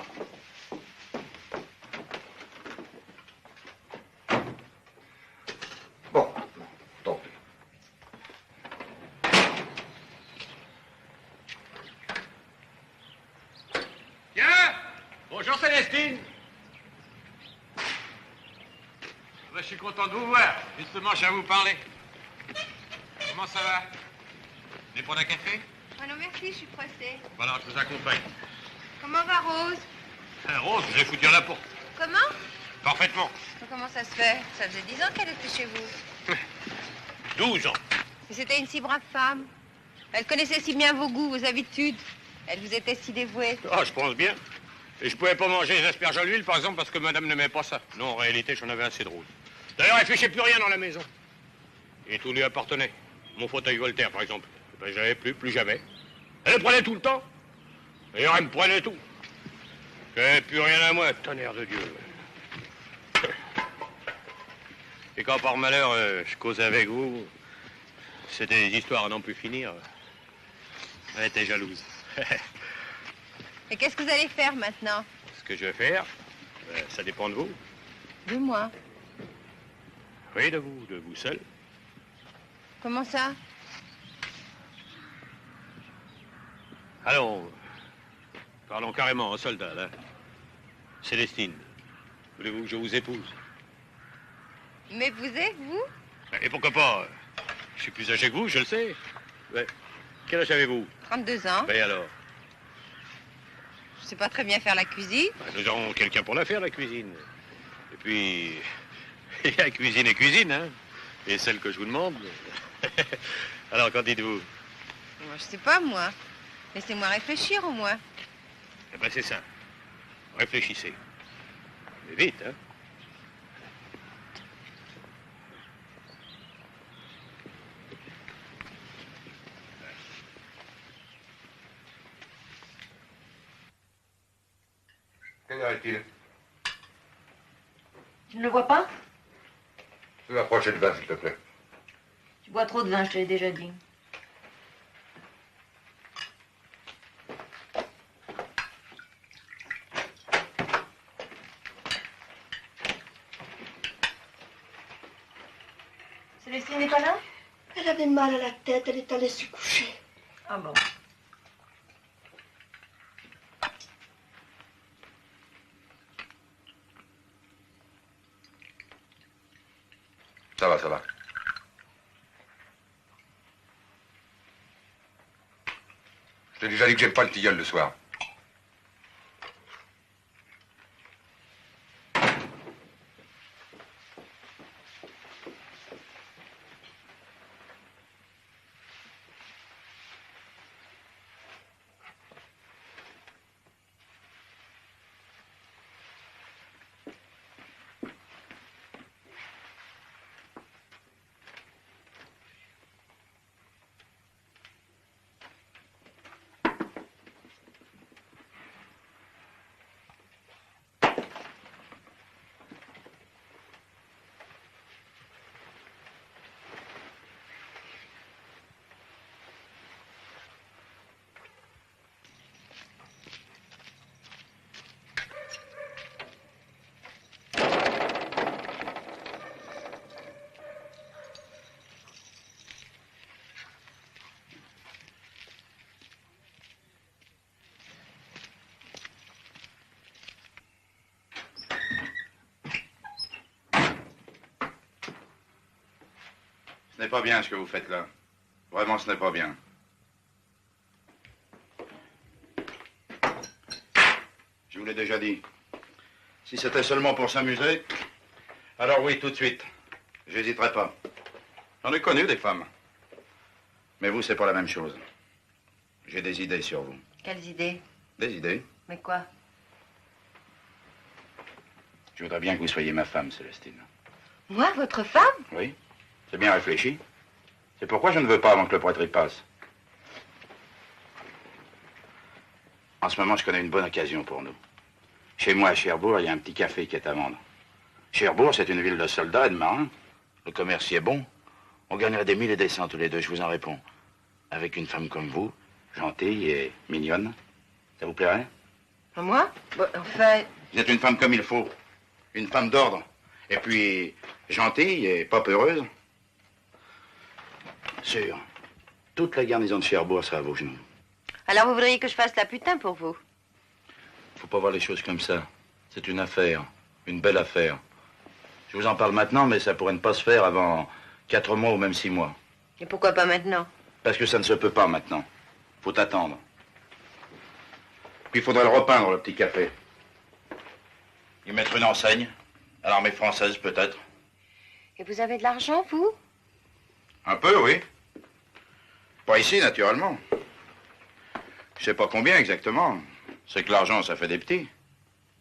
[SPEAKER 5] Je suis content de vous voir. Justement, je viens vous parler. Comment ça va? Vous voulez prendre un café?
[SPEAKER 1] Oh non, merci, je suis pressée.
[SPEAKER 5] Voilà, je vous accompagne.
[SPEAKER 1] Comment va Rose?
[SPEAKER 5] Rose, vous avez foutu à la porte.
[SPEAKER 1] Comment?
[SPEAKER 5] Parfaitement.
[SPEAKER 1] Comment ça se fait? Ça faisait 10 ans qu'elle était chez vous.
[SPEAKER 5] 12 ans.
[SPEAKER 1] Et c'était une si brave femme. Elle connaissait si bien vos goûts, vos habitudes. Elle vous était si dévouée.
[SPEAKER 8] Ah, je pense bien. Et je pouvais pas manger les asperges à l'huile, par exemple, parce que madame n'aimait pas ça. Non, en réalité, j'en avais assez de rose. D'ailleurs, elle fichait plus rien dans la maison. Et tout lui appartenait. Mon fauteuil Voltaire, par exemple. Ben, j'avais plus jamais. Elle le prenait tout le temps. D'ailleurs, elle me prenait tout. J'avais plus rien à moi, tonnerre de Dieu. Et quand par malheur, je causais avec vous, c'était des histoires à n'en plus finir. Elle était jalouse.
[SPEAKER 1] Et qu'est-ce que vous allez faire maintenant?
[SPEAKER 8] Ce que je vais faire, ça dépend de vous.
[SPEAKER 1] De moi.
[SPEAKER 8] Oui, de vous seul.
[SPEAKER 1] Comment ça?
[SPEAKER 8] Allons, parlons carrément en soldat, là. Célestine, voulez-vous que je vous épouse?
[SPEAKER 1] M'épouser, vous?
[SPEAKER 8] Et pourquoi pas? Je suis plus âgé que vous, je le sais. Ouais. Quel âge avez-vous?
[SPEAKER 1] 32 ans.
[SPEAKER 8] Ben alors?
[SPEAKER 1] Je sais pas très bien faire la cuisine.
[SPEAKER 8] Nous aurons quelqu'un pour la faire, la cuisine. Et puis, il y a cuisine et cuisine, hein. Et celle que je vous demande. Alors, qu'en dites-vous?
[SPEAKER 1] Moi, je sais pas, moi. Laissez-moi réfléchir, au moins.
[SPEAKER 8] Eh ben, c'est ça. Réfléchissez. Mais vite, hein.
[SPEAKER 15] Quelle heure est-il?
[SPEAKER 6] Tu ne le vois pas?
[SPEAKER 15] Tu peux approcher le vin, s'il te plaît.
[SPEAKER 6] Tu bois trop de vin, je te l'ai déjà dit. Célestine n'est pas là?
[SPEAKER 14] Elle avait mal à la tête, elle est allée se coucher.
[SPEAKER 6] Ah bon.
[SPEAKER 15] Ça va, ça va. Je t'ai déjà dit que j'aime pas le tilleul le soir.
[SPEAKER 2] Ce n'est pas bien ce que vous faites là. Vraiment, ce n'est pas bien. Je vous l'ai déjà dit. Si c'était seulement pour s'amuser, alors oui, tout de suite. J'hésiterai pas. J'en ai connu des femmes. Mais vous, c'est pas la même chose. J'ai des idées sur vous.
[SPEAKER 1] Quelles idées?
[SPEAKER 2] Des idées?
[SPEAKER 1] Mais quoi?
[SPEAKER 2] Je voudrais bien que vous soyez ma femme, Célestine.
[SPEAKER 1] Moi, votre femme?
[SPEAKER 2] Oui. C'est bien réfléchi. C'est pourquoi je ne veux pas avant que le prêtre y passe. En ce moment, je connais une bonne occasion pour nous. Chez moi, à Cherbourg, il y a un petit café qui est à vendre. Cherbourg, c'est une ville de soldats et de marins. Le commerce y est bon. On gagnerait des 1000 et des cents tous les deux, je vous en réponds. Avec une femme comme vous, gentille et mignonne, ça vous plairait?
[SPEAKER 1] Moi? Bon, enfin...
[SPEAKER 2] Vous êtes une femme comme il faut. Une femme d'ordre. Et puis, gentille et pas peureuse. Sûr. Toute la garnison de Cherbourg sera à vos genoux.
[SPEAKER 1] Alors vous voudriez que je fasse la putain pour vous?
[SPEAKER 2] Faut pas voir les choses comme ça. C'est une affaire. Une belle affaire. Je vous en parle maintenant, mais ça pourrait ne pas se faire avant 4 mois ou même 6 mois.
[SPEAKER 6] Et pourquoi pas maintenant?
[SPEAKER 2] Parce que ça ne se peut pas maintenant. Faut attendre. Puis il faudrait le repeindre, le petit café. Y mettre une enseigne, à l'armée française peut-être.
[SPEAKER 1] Et vous avez de l'argent, vous?
[SPEAKER 2] Un peu, oui. Pas ici, naturellement. Je sais pas combien exactement. C'est que l'argent, ça fait des petits.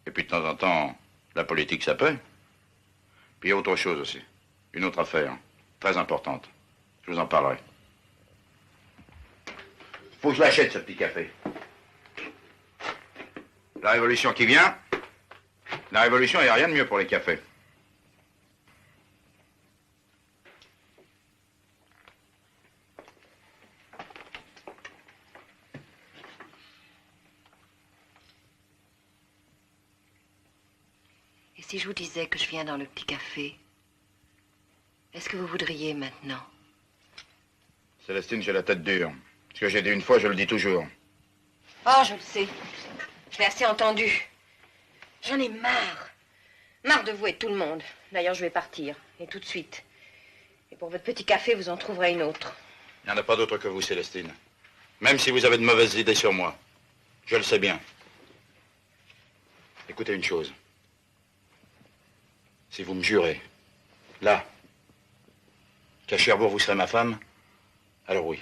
[SPEAKER 2] Et puis de temps en temps, la politique, ça paie. Puis il y a autre chose aussi. Une autre affaire, très importante. Je vous en parlerai. Faut que je l'achète, ce petit café. La révolution qui vient, la révolution, il n'y a rien de mieux pour les cafés.
[SPEAKER 1] Et si je vous disais que je viens dans le petit café, est-ce que vous voudriez maintenant?
[SPEAKER 2] Célestine, j'ai la tête dure. Ce que j'ai dit une fois, je le dis toujours.
[SPEAKER 6] Oh, je le sais. Je l'ai assez entendu. J'en ai marre. Marre de vous et de tout le monde. D'ailleurs, je vais partir. Et tout de suite. Et pour votre petit café, vous en trouverez une autre.
[SPEAKER 2] Il n'y en a pas d'autre que vous, Célestine. Même si vous avez de mauvaises idées sur moi. Je le sais bien. Écoutez une chose. Si vous me jurez, là, qu'à Cherbourg, vous serez ma femme, alors oui.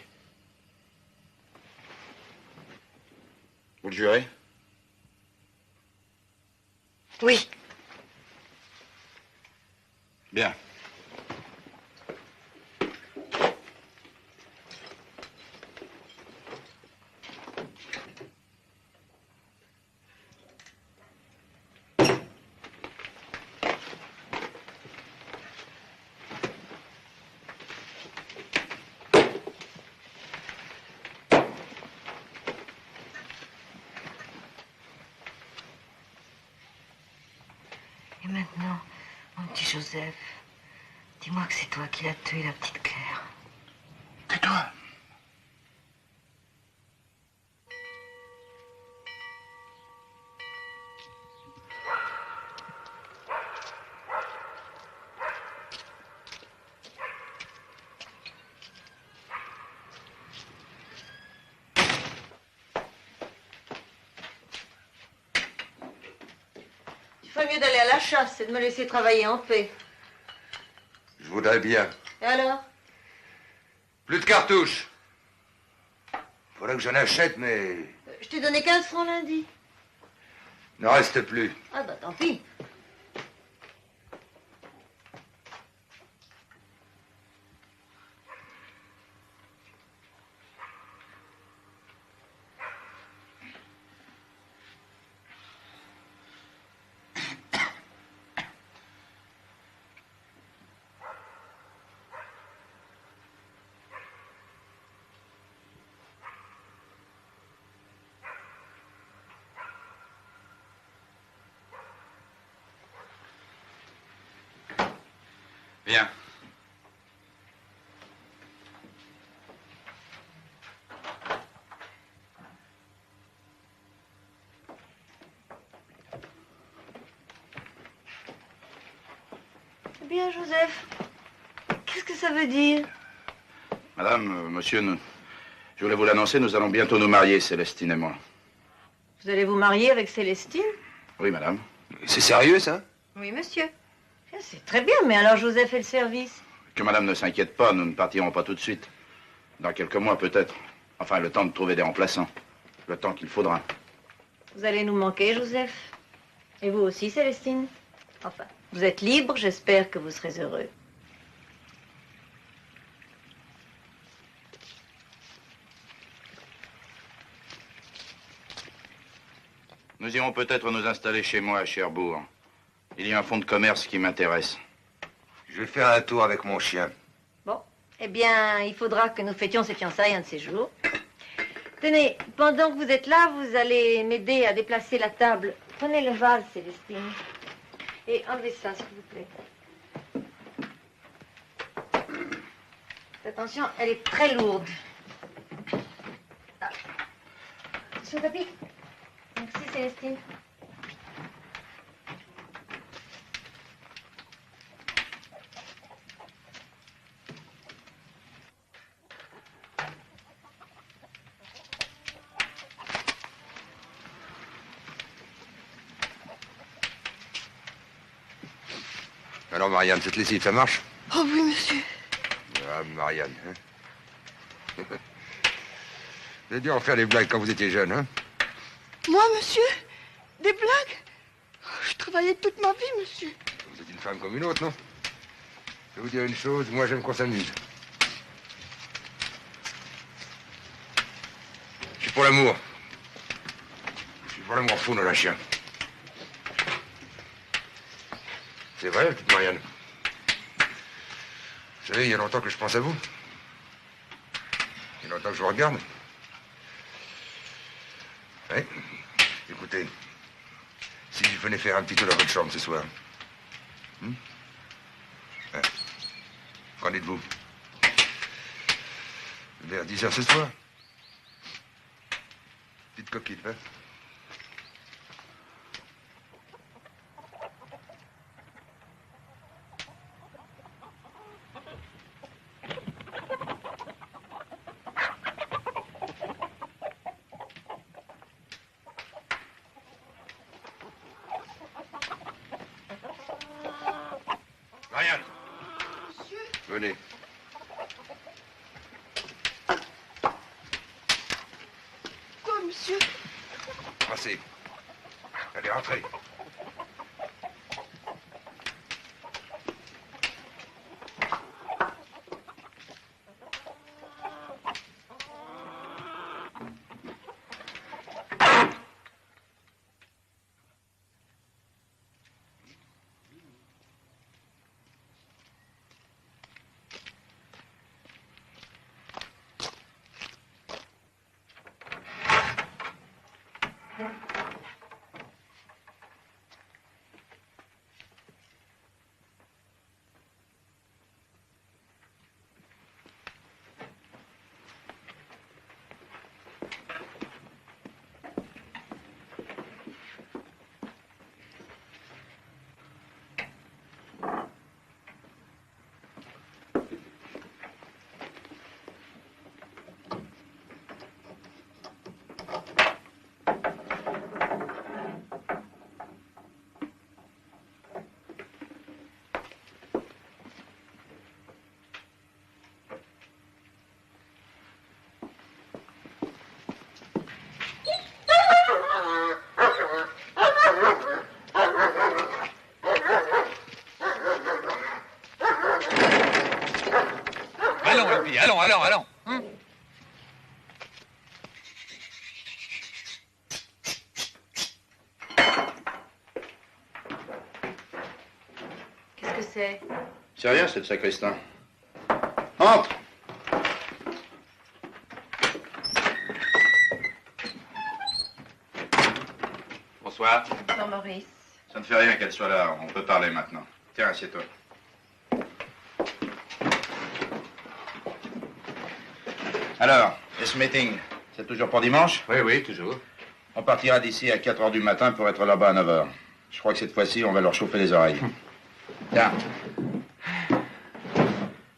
[SPEAKER 2] Vous le jurez?
[SPEAKER 6] Oui.
[SPEAKER 2] Bien.
[SPEAKER 1] Et maintenant, mon petit Joseph, dis-moi que c'est toi qui l'as tué, la petite Claire.
[SPEAKER 2] C'est toi?
[SPEAKER 6] Il ferait mieux d'aller à la chasse et de me laisser travailler en paix.
[SPEAKER 15] Je voudrais bien.
[SPEAKER 6] Et alors?
[SPEAKER 15] Plus de cartouches. Faudrait que j'en achète, mais
[SPEAKER 6] Je t'ai donné 15 francs lundi.
[SPEAKER 15] il n'en reste plus.
[SPEAKER 6] Ah bah tant pis.
[SPEAKER 2] Viens.
[SPEAKER 6] Eh bien, Joseph, qu'est-ce que ça veut dire?
[SPEAKER 2] Madame, monsieur, je voulais vous l'annoncer, nous allons bientôt nous marier, Célestine et moi.
[SPEAKER 6] Vous allez vous marier avec Célestine?
[SPEAKER 2] Oui, madame.
[SPEAKER 15] C'est sérieux, ça?
[SPEAKER 6] Oui, monsieur. C'est très bien, mais alors Joseph fait le service.
[SPEAKER 2] Que madame ne s'inquiète pas, nous ne partirons pas tout de suite. Dans quelques mois, peut-être. Enfin, le temps de trouver des remplaçants. Le temps qu'il faudra.
[SPEAKER 6] Vous allez nous manquer, Joseph. Et vous aussi, Célestine. Enfin, vous êtes libre, j'espère que vous serez heureux.
[SPEAKER 2] Nous irons peut-être nous installer chez moi à Cherbourg. Il y a un fonds de commerce qui m'intéresse.
[SPEAKER 15] Je vais faire un tour avec mon chien.
[SPEAKER 6] Bon, eh bien, il faudra que nous fêtions ces fiançailles un de ces jours. Tenez, pendant que vous êtes là, vous allez m'aider à déplacer la table. Prenez le vase, Célestine. Et enlevez ça, s'il vous plaît. Attention, elle est très lourde. Ah. Attention, tapis. Merci, Célestine.
[SPEAKER 15] Alors, Marianne, cette lessive, ça marche?
[SPEAKER 4] Oh oui, monsieur.
[SPEAKER 15] Ah, Marianne, hein? Vous avez dû en faire des blagues quand vous étiez jeune, hein?
[SPEAKER 4] Moi, monsieur? Des blagues? Je travaillais toute ma vie, monsieur.
[SPEAKER 15] Vous êtes une femme comme une autre, non? Je vais vous dire une chose, moi j'aime qu'on s'amuse. Je suis pour l'amour. Je suis pour l'amour fou, non, la chien. C'est vrai, petite Marianne. Vous savez, il y a longtemps que je pense à vous. Il y a longtemps que je vous regarde. Oui. Écoutez, si je venais faire un petit tour dans votre chambre ce soir. Ouais. Qu'en dites-vous? Vers 10 heures ce soir? Petite coquille, hein? Marianne.
[SPEAKER 4] Monsieur?
[SPEAKER 15] Venez.
[SPEAKER 4] Quoi, monsieur?
[SPEAKER 15] Passez. Allez, rentrez.
[SPEAKER 5] Allons.
[SPEAKER 1] Qu'est-ce que c'est?
[SPEAKER 2] C'est rien, c'est le sacristain. Entre! Bonsoir.
[SPEAKER 1] Bonsoir, Maurice.
[SPEAKER 2] Ça ne fait rien qu'elle soit là, on peut parler maintenant. Tiens, assieds-toi. Alors, et ce meeting, c'est toujours pour dimanche?
[SPEAKER 5] Oui, toujours.
[SPEAKER 2] On partira d'ici à 4 h du matin pour être là-bas à 9 h. Je crois que cette fois-ci, on va leur chauffer les oreilles. Tiens.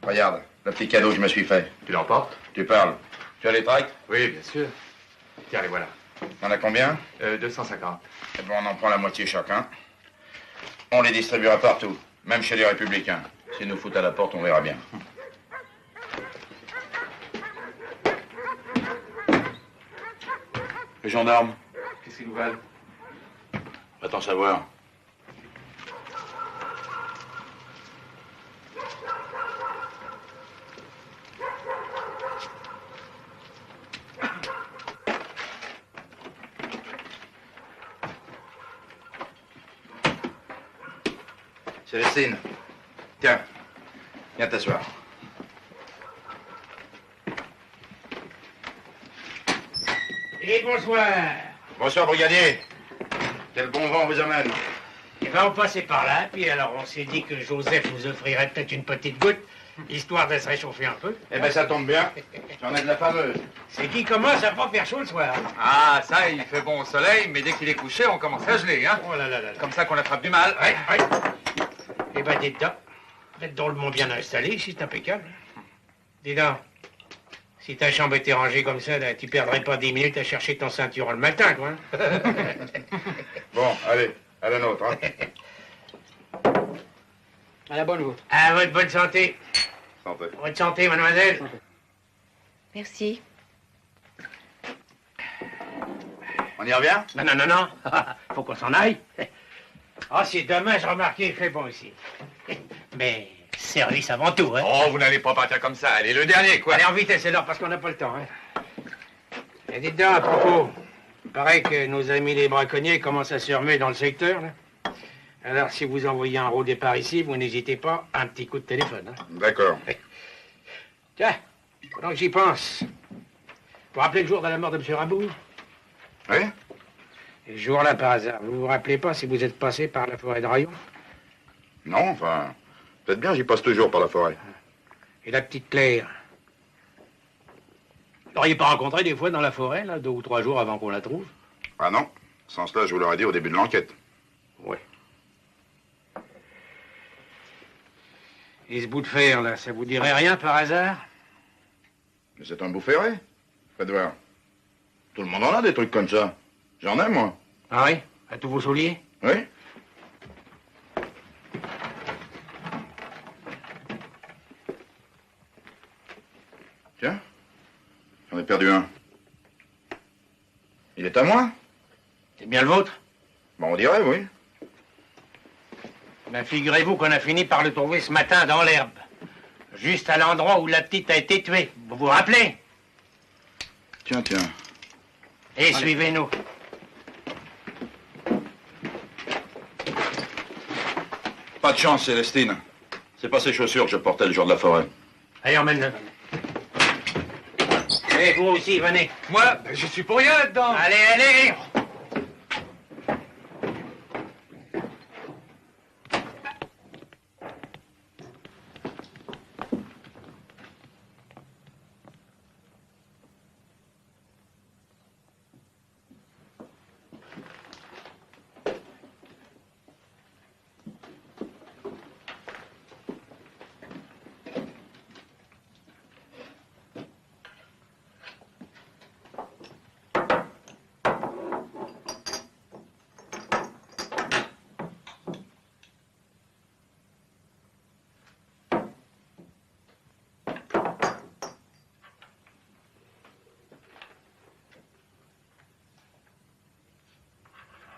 [SPEAKER 2] Regarde, le petit cadeau que je me suis fait.
[SPEAKER 5] Tu l'emportes?
[SPEAKER 2] Tu parles. Tu as les tracts?
[SPEAKER 5] Oui, bien sûr. Tiens, les voilà.
[SPEAKER 2] T'en as combien?
[SPEAKER 5] 250.
[SPEAKER 2] Eh ben, on en prend la moitié chacun. On les distribuera partout, même chez les Républicains. S'ils nous foutent à la porte, on verra bien. Les gendarmes?
[SPEAKER 5] Qu'est-ce qu'ils nous valent?
[SPEAKER 2] Va t'en savoir. Célestine, tiens, viens t'asseoir.
[SPEAKER 17] Et bonsoir.
[SPEAKER 2] Bonsoir, brigadier. Quel bon vent vous amène?
[SPEAKER 17] Eh ben, on passait par là, puis alors on s'est dit que Joseph vous offrirait peut-être une petite goutte, histoire de se réchauffer un peu.
[SPEAKER 2] Eh ben, ça tombe bien. J'en ai de la fameuse.
[SPEAKER 17] C'est qui commence à pas faire chaud le soir.
[SPEAKER 5] Ah, ça, il fait bon au soleil, mais dès qu'il est couché, on commence à geler, hein.
[SPEAKER 17] Oh là là là.
[SPEAKER 5] Comme ça qu'on attrape du mal.
[SPEAKER 17] Ouais. Eh ben, dites donc, vous êtes drôlement bien installé, c'est impeccable. Dis donc, si ta chambre était rangée comme ça, là, tu perdrais pas 10 minutes à chercher ton ceinturon le matin, quoi.
[SPEAKER 2] Bon, allez, à la nôtre, hein.
[SPEAKER 17] À la bonne vôtre. À votre bonne santé.
[SPEAKER 9] Santé.
[SPEAKER 17] Votre santé, mademoiselle.
[SPEAKER 1] Merci.
[SPEAKER 2] On y revient?
[SPEAKER 17] Non, non, non, non. Faut qu'on s'en aille. Ah, c'est dommage, remarquez, il fait bon ici. Mais service avant tout, hein.
[SPEAKER 5] Oh, vous n'allez pas partir comme ça. Allez, le dernier, quoi.
[SPEAKER 17] Allez, en vitesse, c'est l'heure, parce qu'on n'a pas le temps, hein. Et dites donc, à propos, il paraît que nos amis les braconniers commencent à se remuer dans le secteur, là. Alors, si vous envoyez un rôle départ ici, vous n'hésitez pas, un petit coup de téléphone, hein.
[SPEAKER 9] D'accord.
[SPEAKER 17] Tiens, pendant que j'y pense, vous vous rappelez le jour de la mort de M. Raboul?
[SPEAKER 9] Oui?
[SPEAKER 17] Et ce jour-là, par hasard, vous vous rappelez pas si vous êtes passé par la forêt de Rayon?
[SPEAKER 9] Non, enfin, peut-être bien, j'y passe toujours par la forêt.
[SPEAKER 17] Et la petite Claire? Vous l'auriez pas rencontré des fois dans la forêt, là, 2 ou 3 jours avant qu'on la trouve?
[SPEAKER 9] Ah non, sans cela, je vous l'aurais dit au début de l'enquête.
[SPEAKER 17] Oui. Et ce bout de fer, là, ça vous dirait rien par hasard?
[SPEAKER 9] Mais c'est un bout ferré, faites voir. Tout le monde en a des trucs comme ça. J'en ai, moi.
[SPEAKER 17] Ah oui? À tous vos souliers?
[SPEAKER 9] Oui. Tiens, j'en ai perdu un. Il est à moi?
[SPEAKER 17] C'est bien le vôtre?
[SPEAKER 9] Bon, on dirait, oui.
[SPEAKER 17] Ben, figurez-vous qu'on a fini par le trouver ce matin dans l'herbe. Juste à l'endroit où la petite a été tuée. Vous vous rappelez?
[SPEAKER 9] Tiens, tiens.
[SPEAKER 17] Et suivez-nous.
[SPEAKER 2] Pas de chance, Célestine. C'est pas ces chaussures que je portais le jour de la forêt.
[SPEAKER 17] Allez, emmène-le. Et vous aussi, venez.
[SPEAKER 5] Moi, ben, je suis pour rien là-dedans.
[SPEAKER 17] Allez, allez!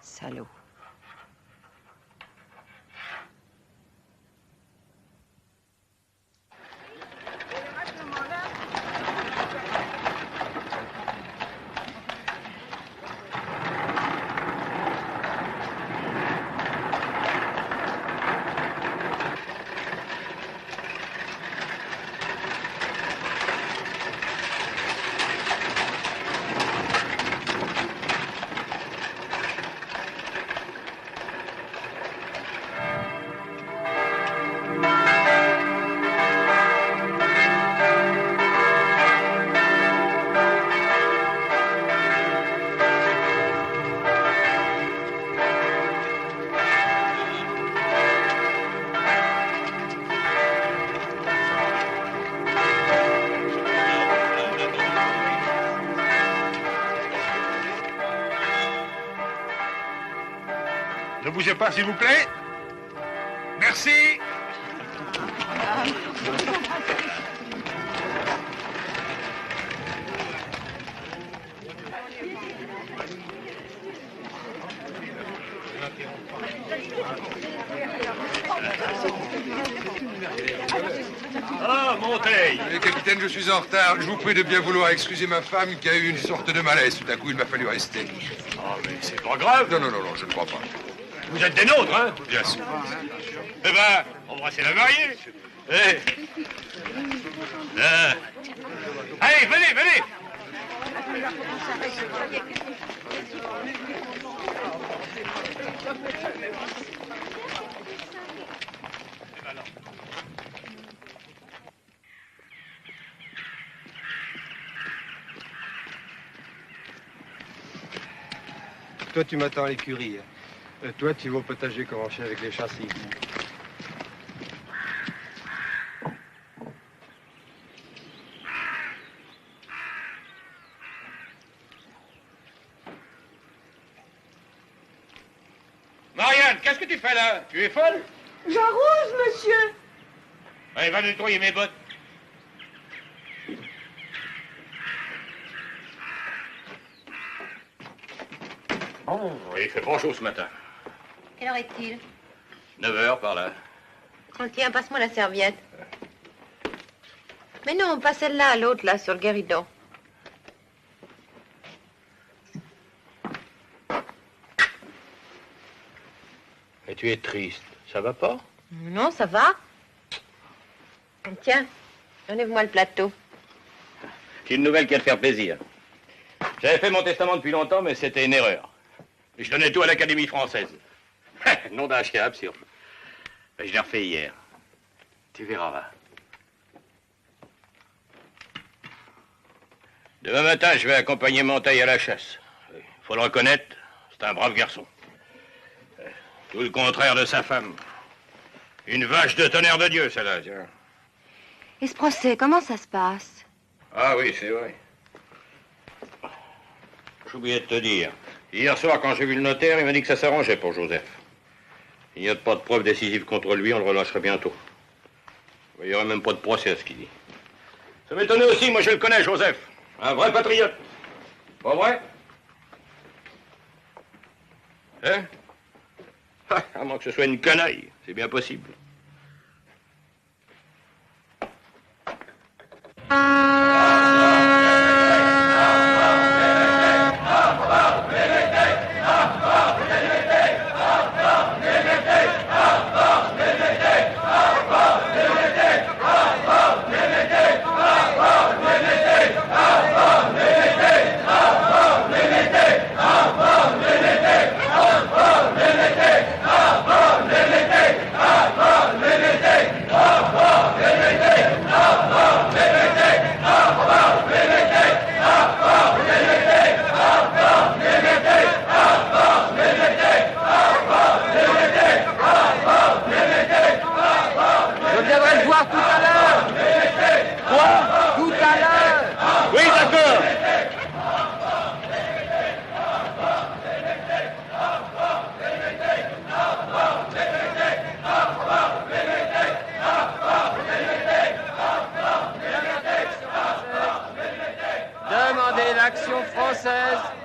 [SPEAKER 1] Salaud.
[SPEAKER 12] Ne bougez pas, s'il vous plaît. Merci.
[SPEAKER 8] Ah, Montaigne! Capitaine, je suis en retard. Je vous prie de bien vouloir excuser ma femme qui a eu une sorte de malaise. Tout à coup, il m'a fallu rester.
[SPEAKER 12] Ah, mais c'est pas grave.
[SPEAKER 8] Non, non, non, non, je ne crois pas.
[SPEAKER 12] Vous êtes des nôtres, hein?
[SPEAKER 8] Bien sûr.
[SPEAKER 12] Eh ben, embrassez la mariée. Eh. Ah. Allez, venez, venez.
[SPEAKER 18] Toi, tu m'attends à l'écurie. Toi, tu vas au potager commencer avec les châssis.
[SPEAKER 12] Marianne, qu'est-ce que tu fais là? Tu es folle?
[SPEAKER 14] J'arrose, monsieur.
[SPEAKER 8] Allez, va nettoyer mes bottes. Oh, il fait pas chaud ce matin.
[SPEAKER 6] Quelle heure est-il?
[SPEAKER 8] 9 heures par là.
[SPEAKER 1] Oh, tiens, passe-moi la serviette. Mais non, pas celle-là, l'autre, là, sur le guéridon.
[SPEAKER 8] Et tu es triste, ça va pas?
[SPEAKER 1] Non, ça va. Tiens, donnez-moi le plateau.
[SPEAKER 8] J'ai une nouvelle qui va te faire plaisir. J'avais fait mon testament depuis longtemps, mais c'était une erreur. Je donnais tout à l'Académie française. Nom d'un chien absurde. Je l'ai refait hier. Tu verras. Demain matin, je vais accompagner Monteil à la chasse. Il faut le reconnaître, c'est un brave garçon. Tout le contraire de sa femme. Une vache de tonnerre de Dieu, celle-là, tiens.
[SPEAKER 1] Et ce procès, comment ça se passe?
[SPEAKER 8] Ah oui, c'est vrai. J'oubliais de te dire. Hier soir, quand j'ai vu le notaire, il m'a dit que ça s'arrangeait pour Joseph. Il n'y a pas de preuve décisive contre lui, on le relâcherait bientôt. Il n'y aurait même pas de procès à ce qu'il dit. Ça m'étonnait aussi, moi je le connais, Joseph. Un vrai patriote. Pas vrai? Hein? À moins que ce soit une canaille, c'est bien possible.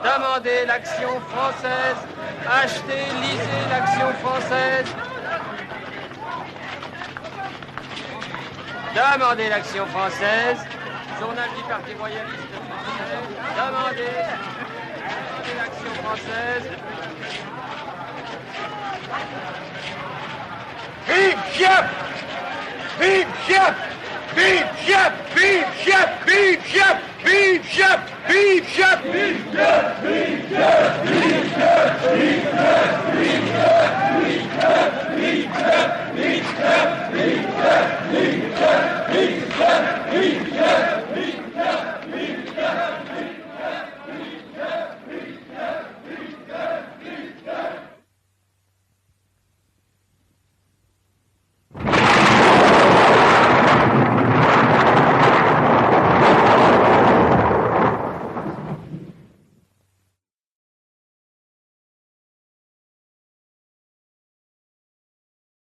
[SPEAKER 19] Demandez l'Action française. Achetez, lisez l'Action française. Demandez l'Action française. Journal du Parti royaliste français. Demandez l'Action française.
[SPEAKER 8] Vive Gieppe! Vive Gieppe! Vive Gieppe! Vive Gieppe! Vive Gieppe! Vive Gieppe! Vive Gieppe! Vive Gieppe! Vive Gieppe! Vive Gieppe! Vive Gieppe! Vive Gieppe! Vive Gieppe! Vive Gieppe! Vive Gieppe!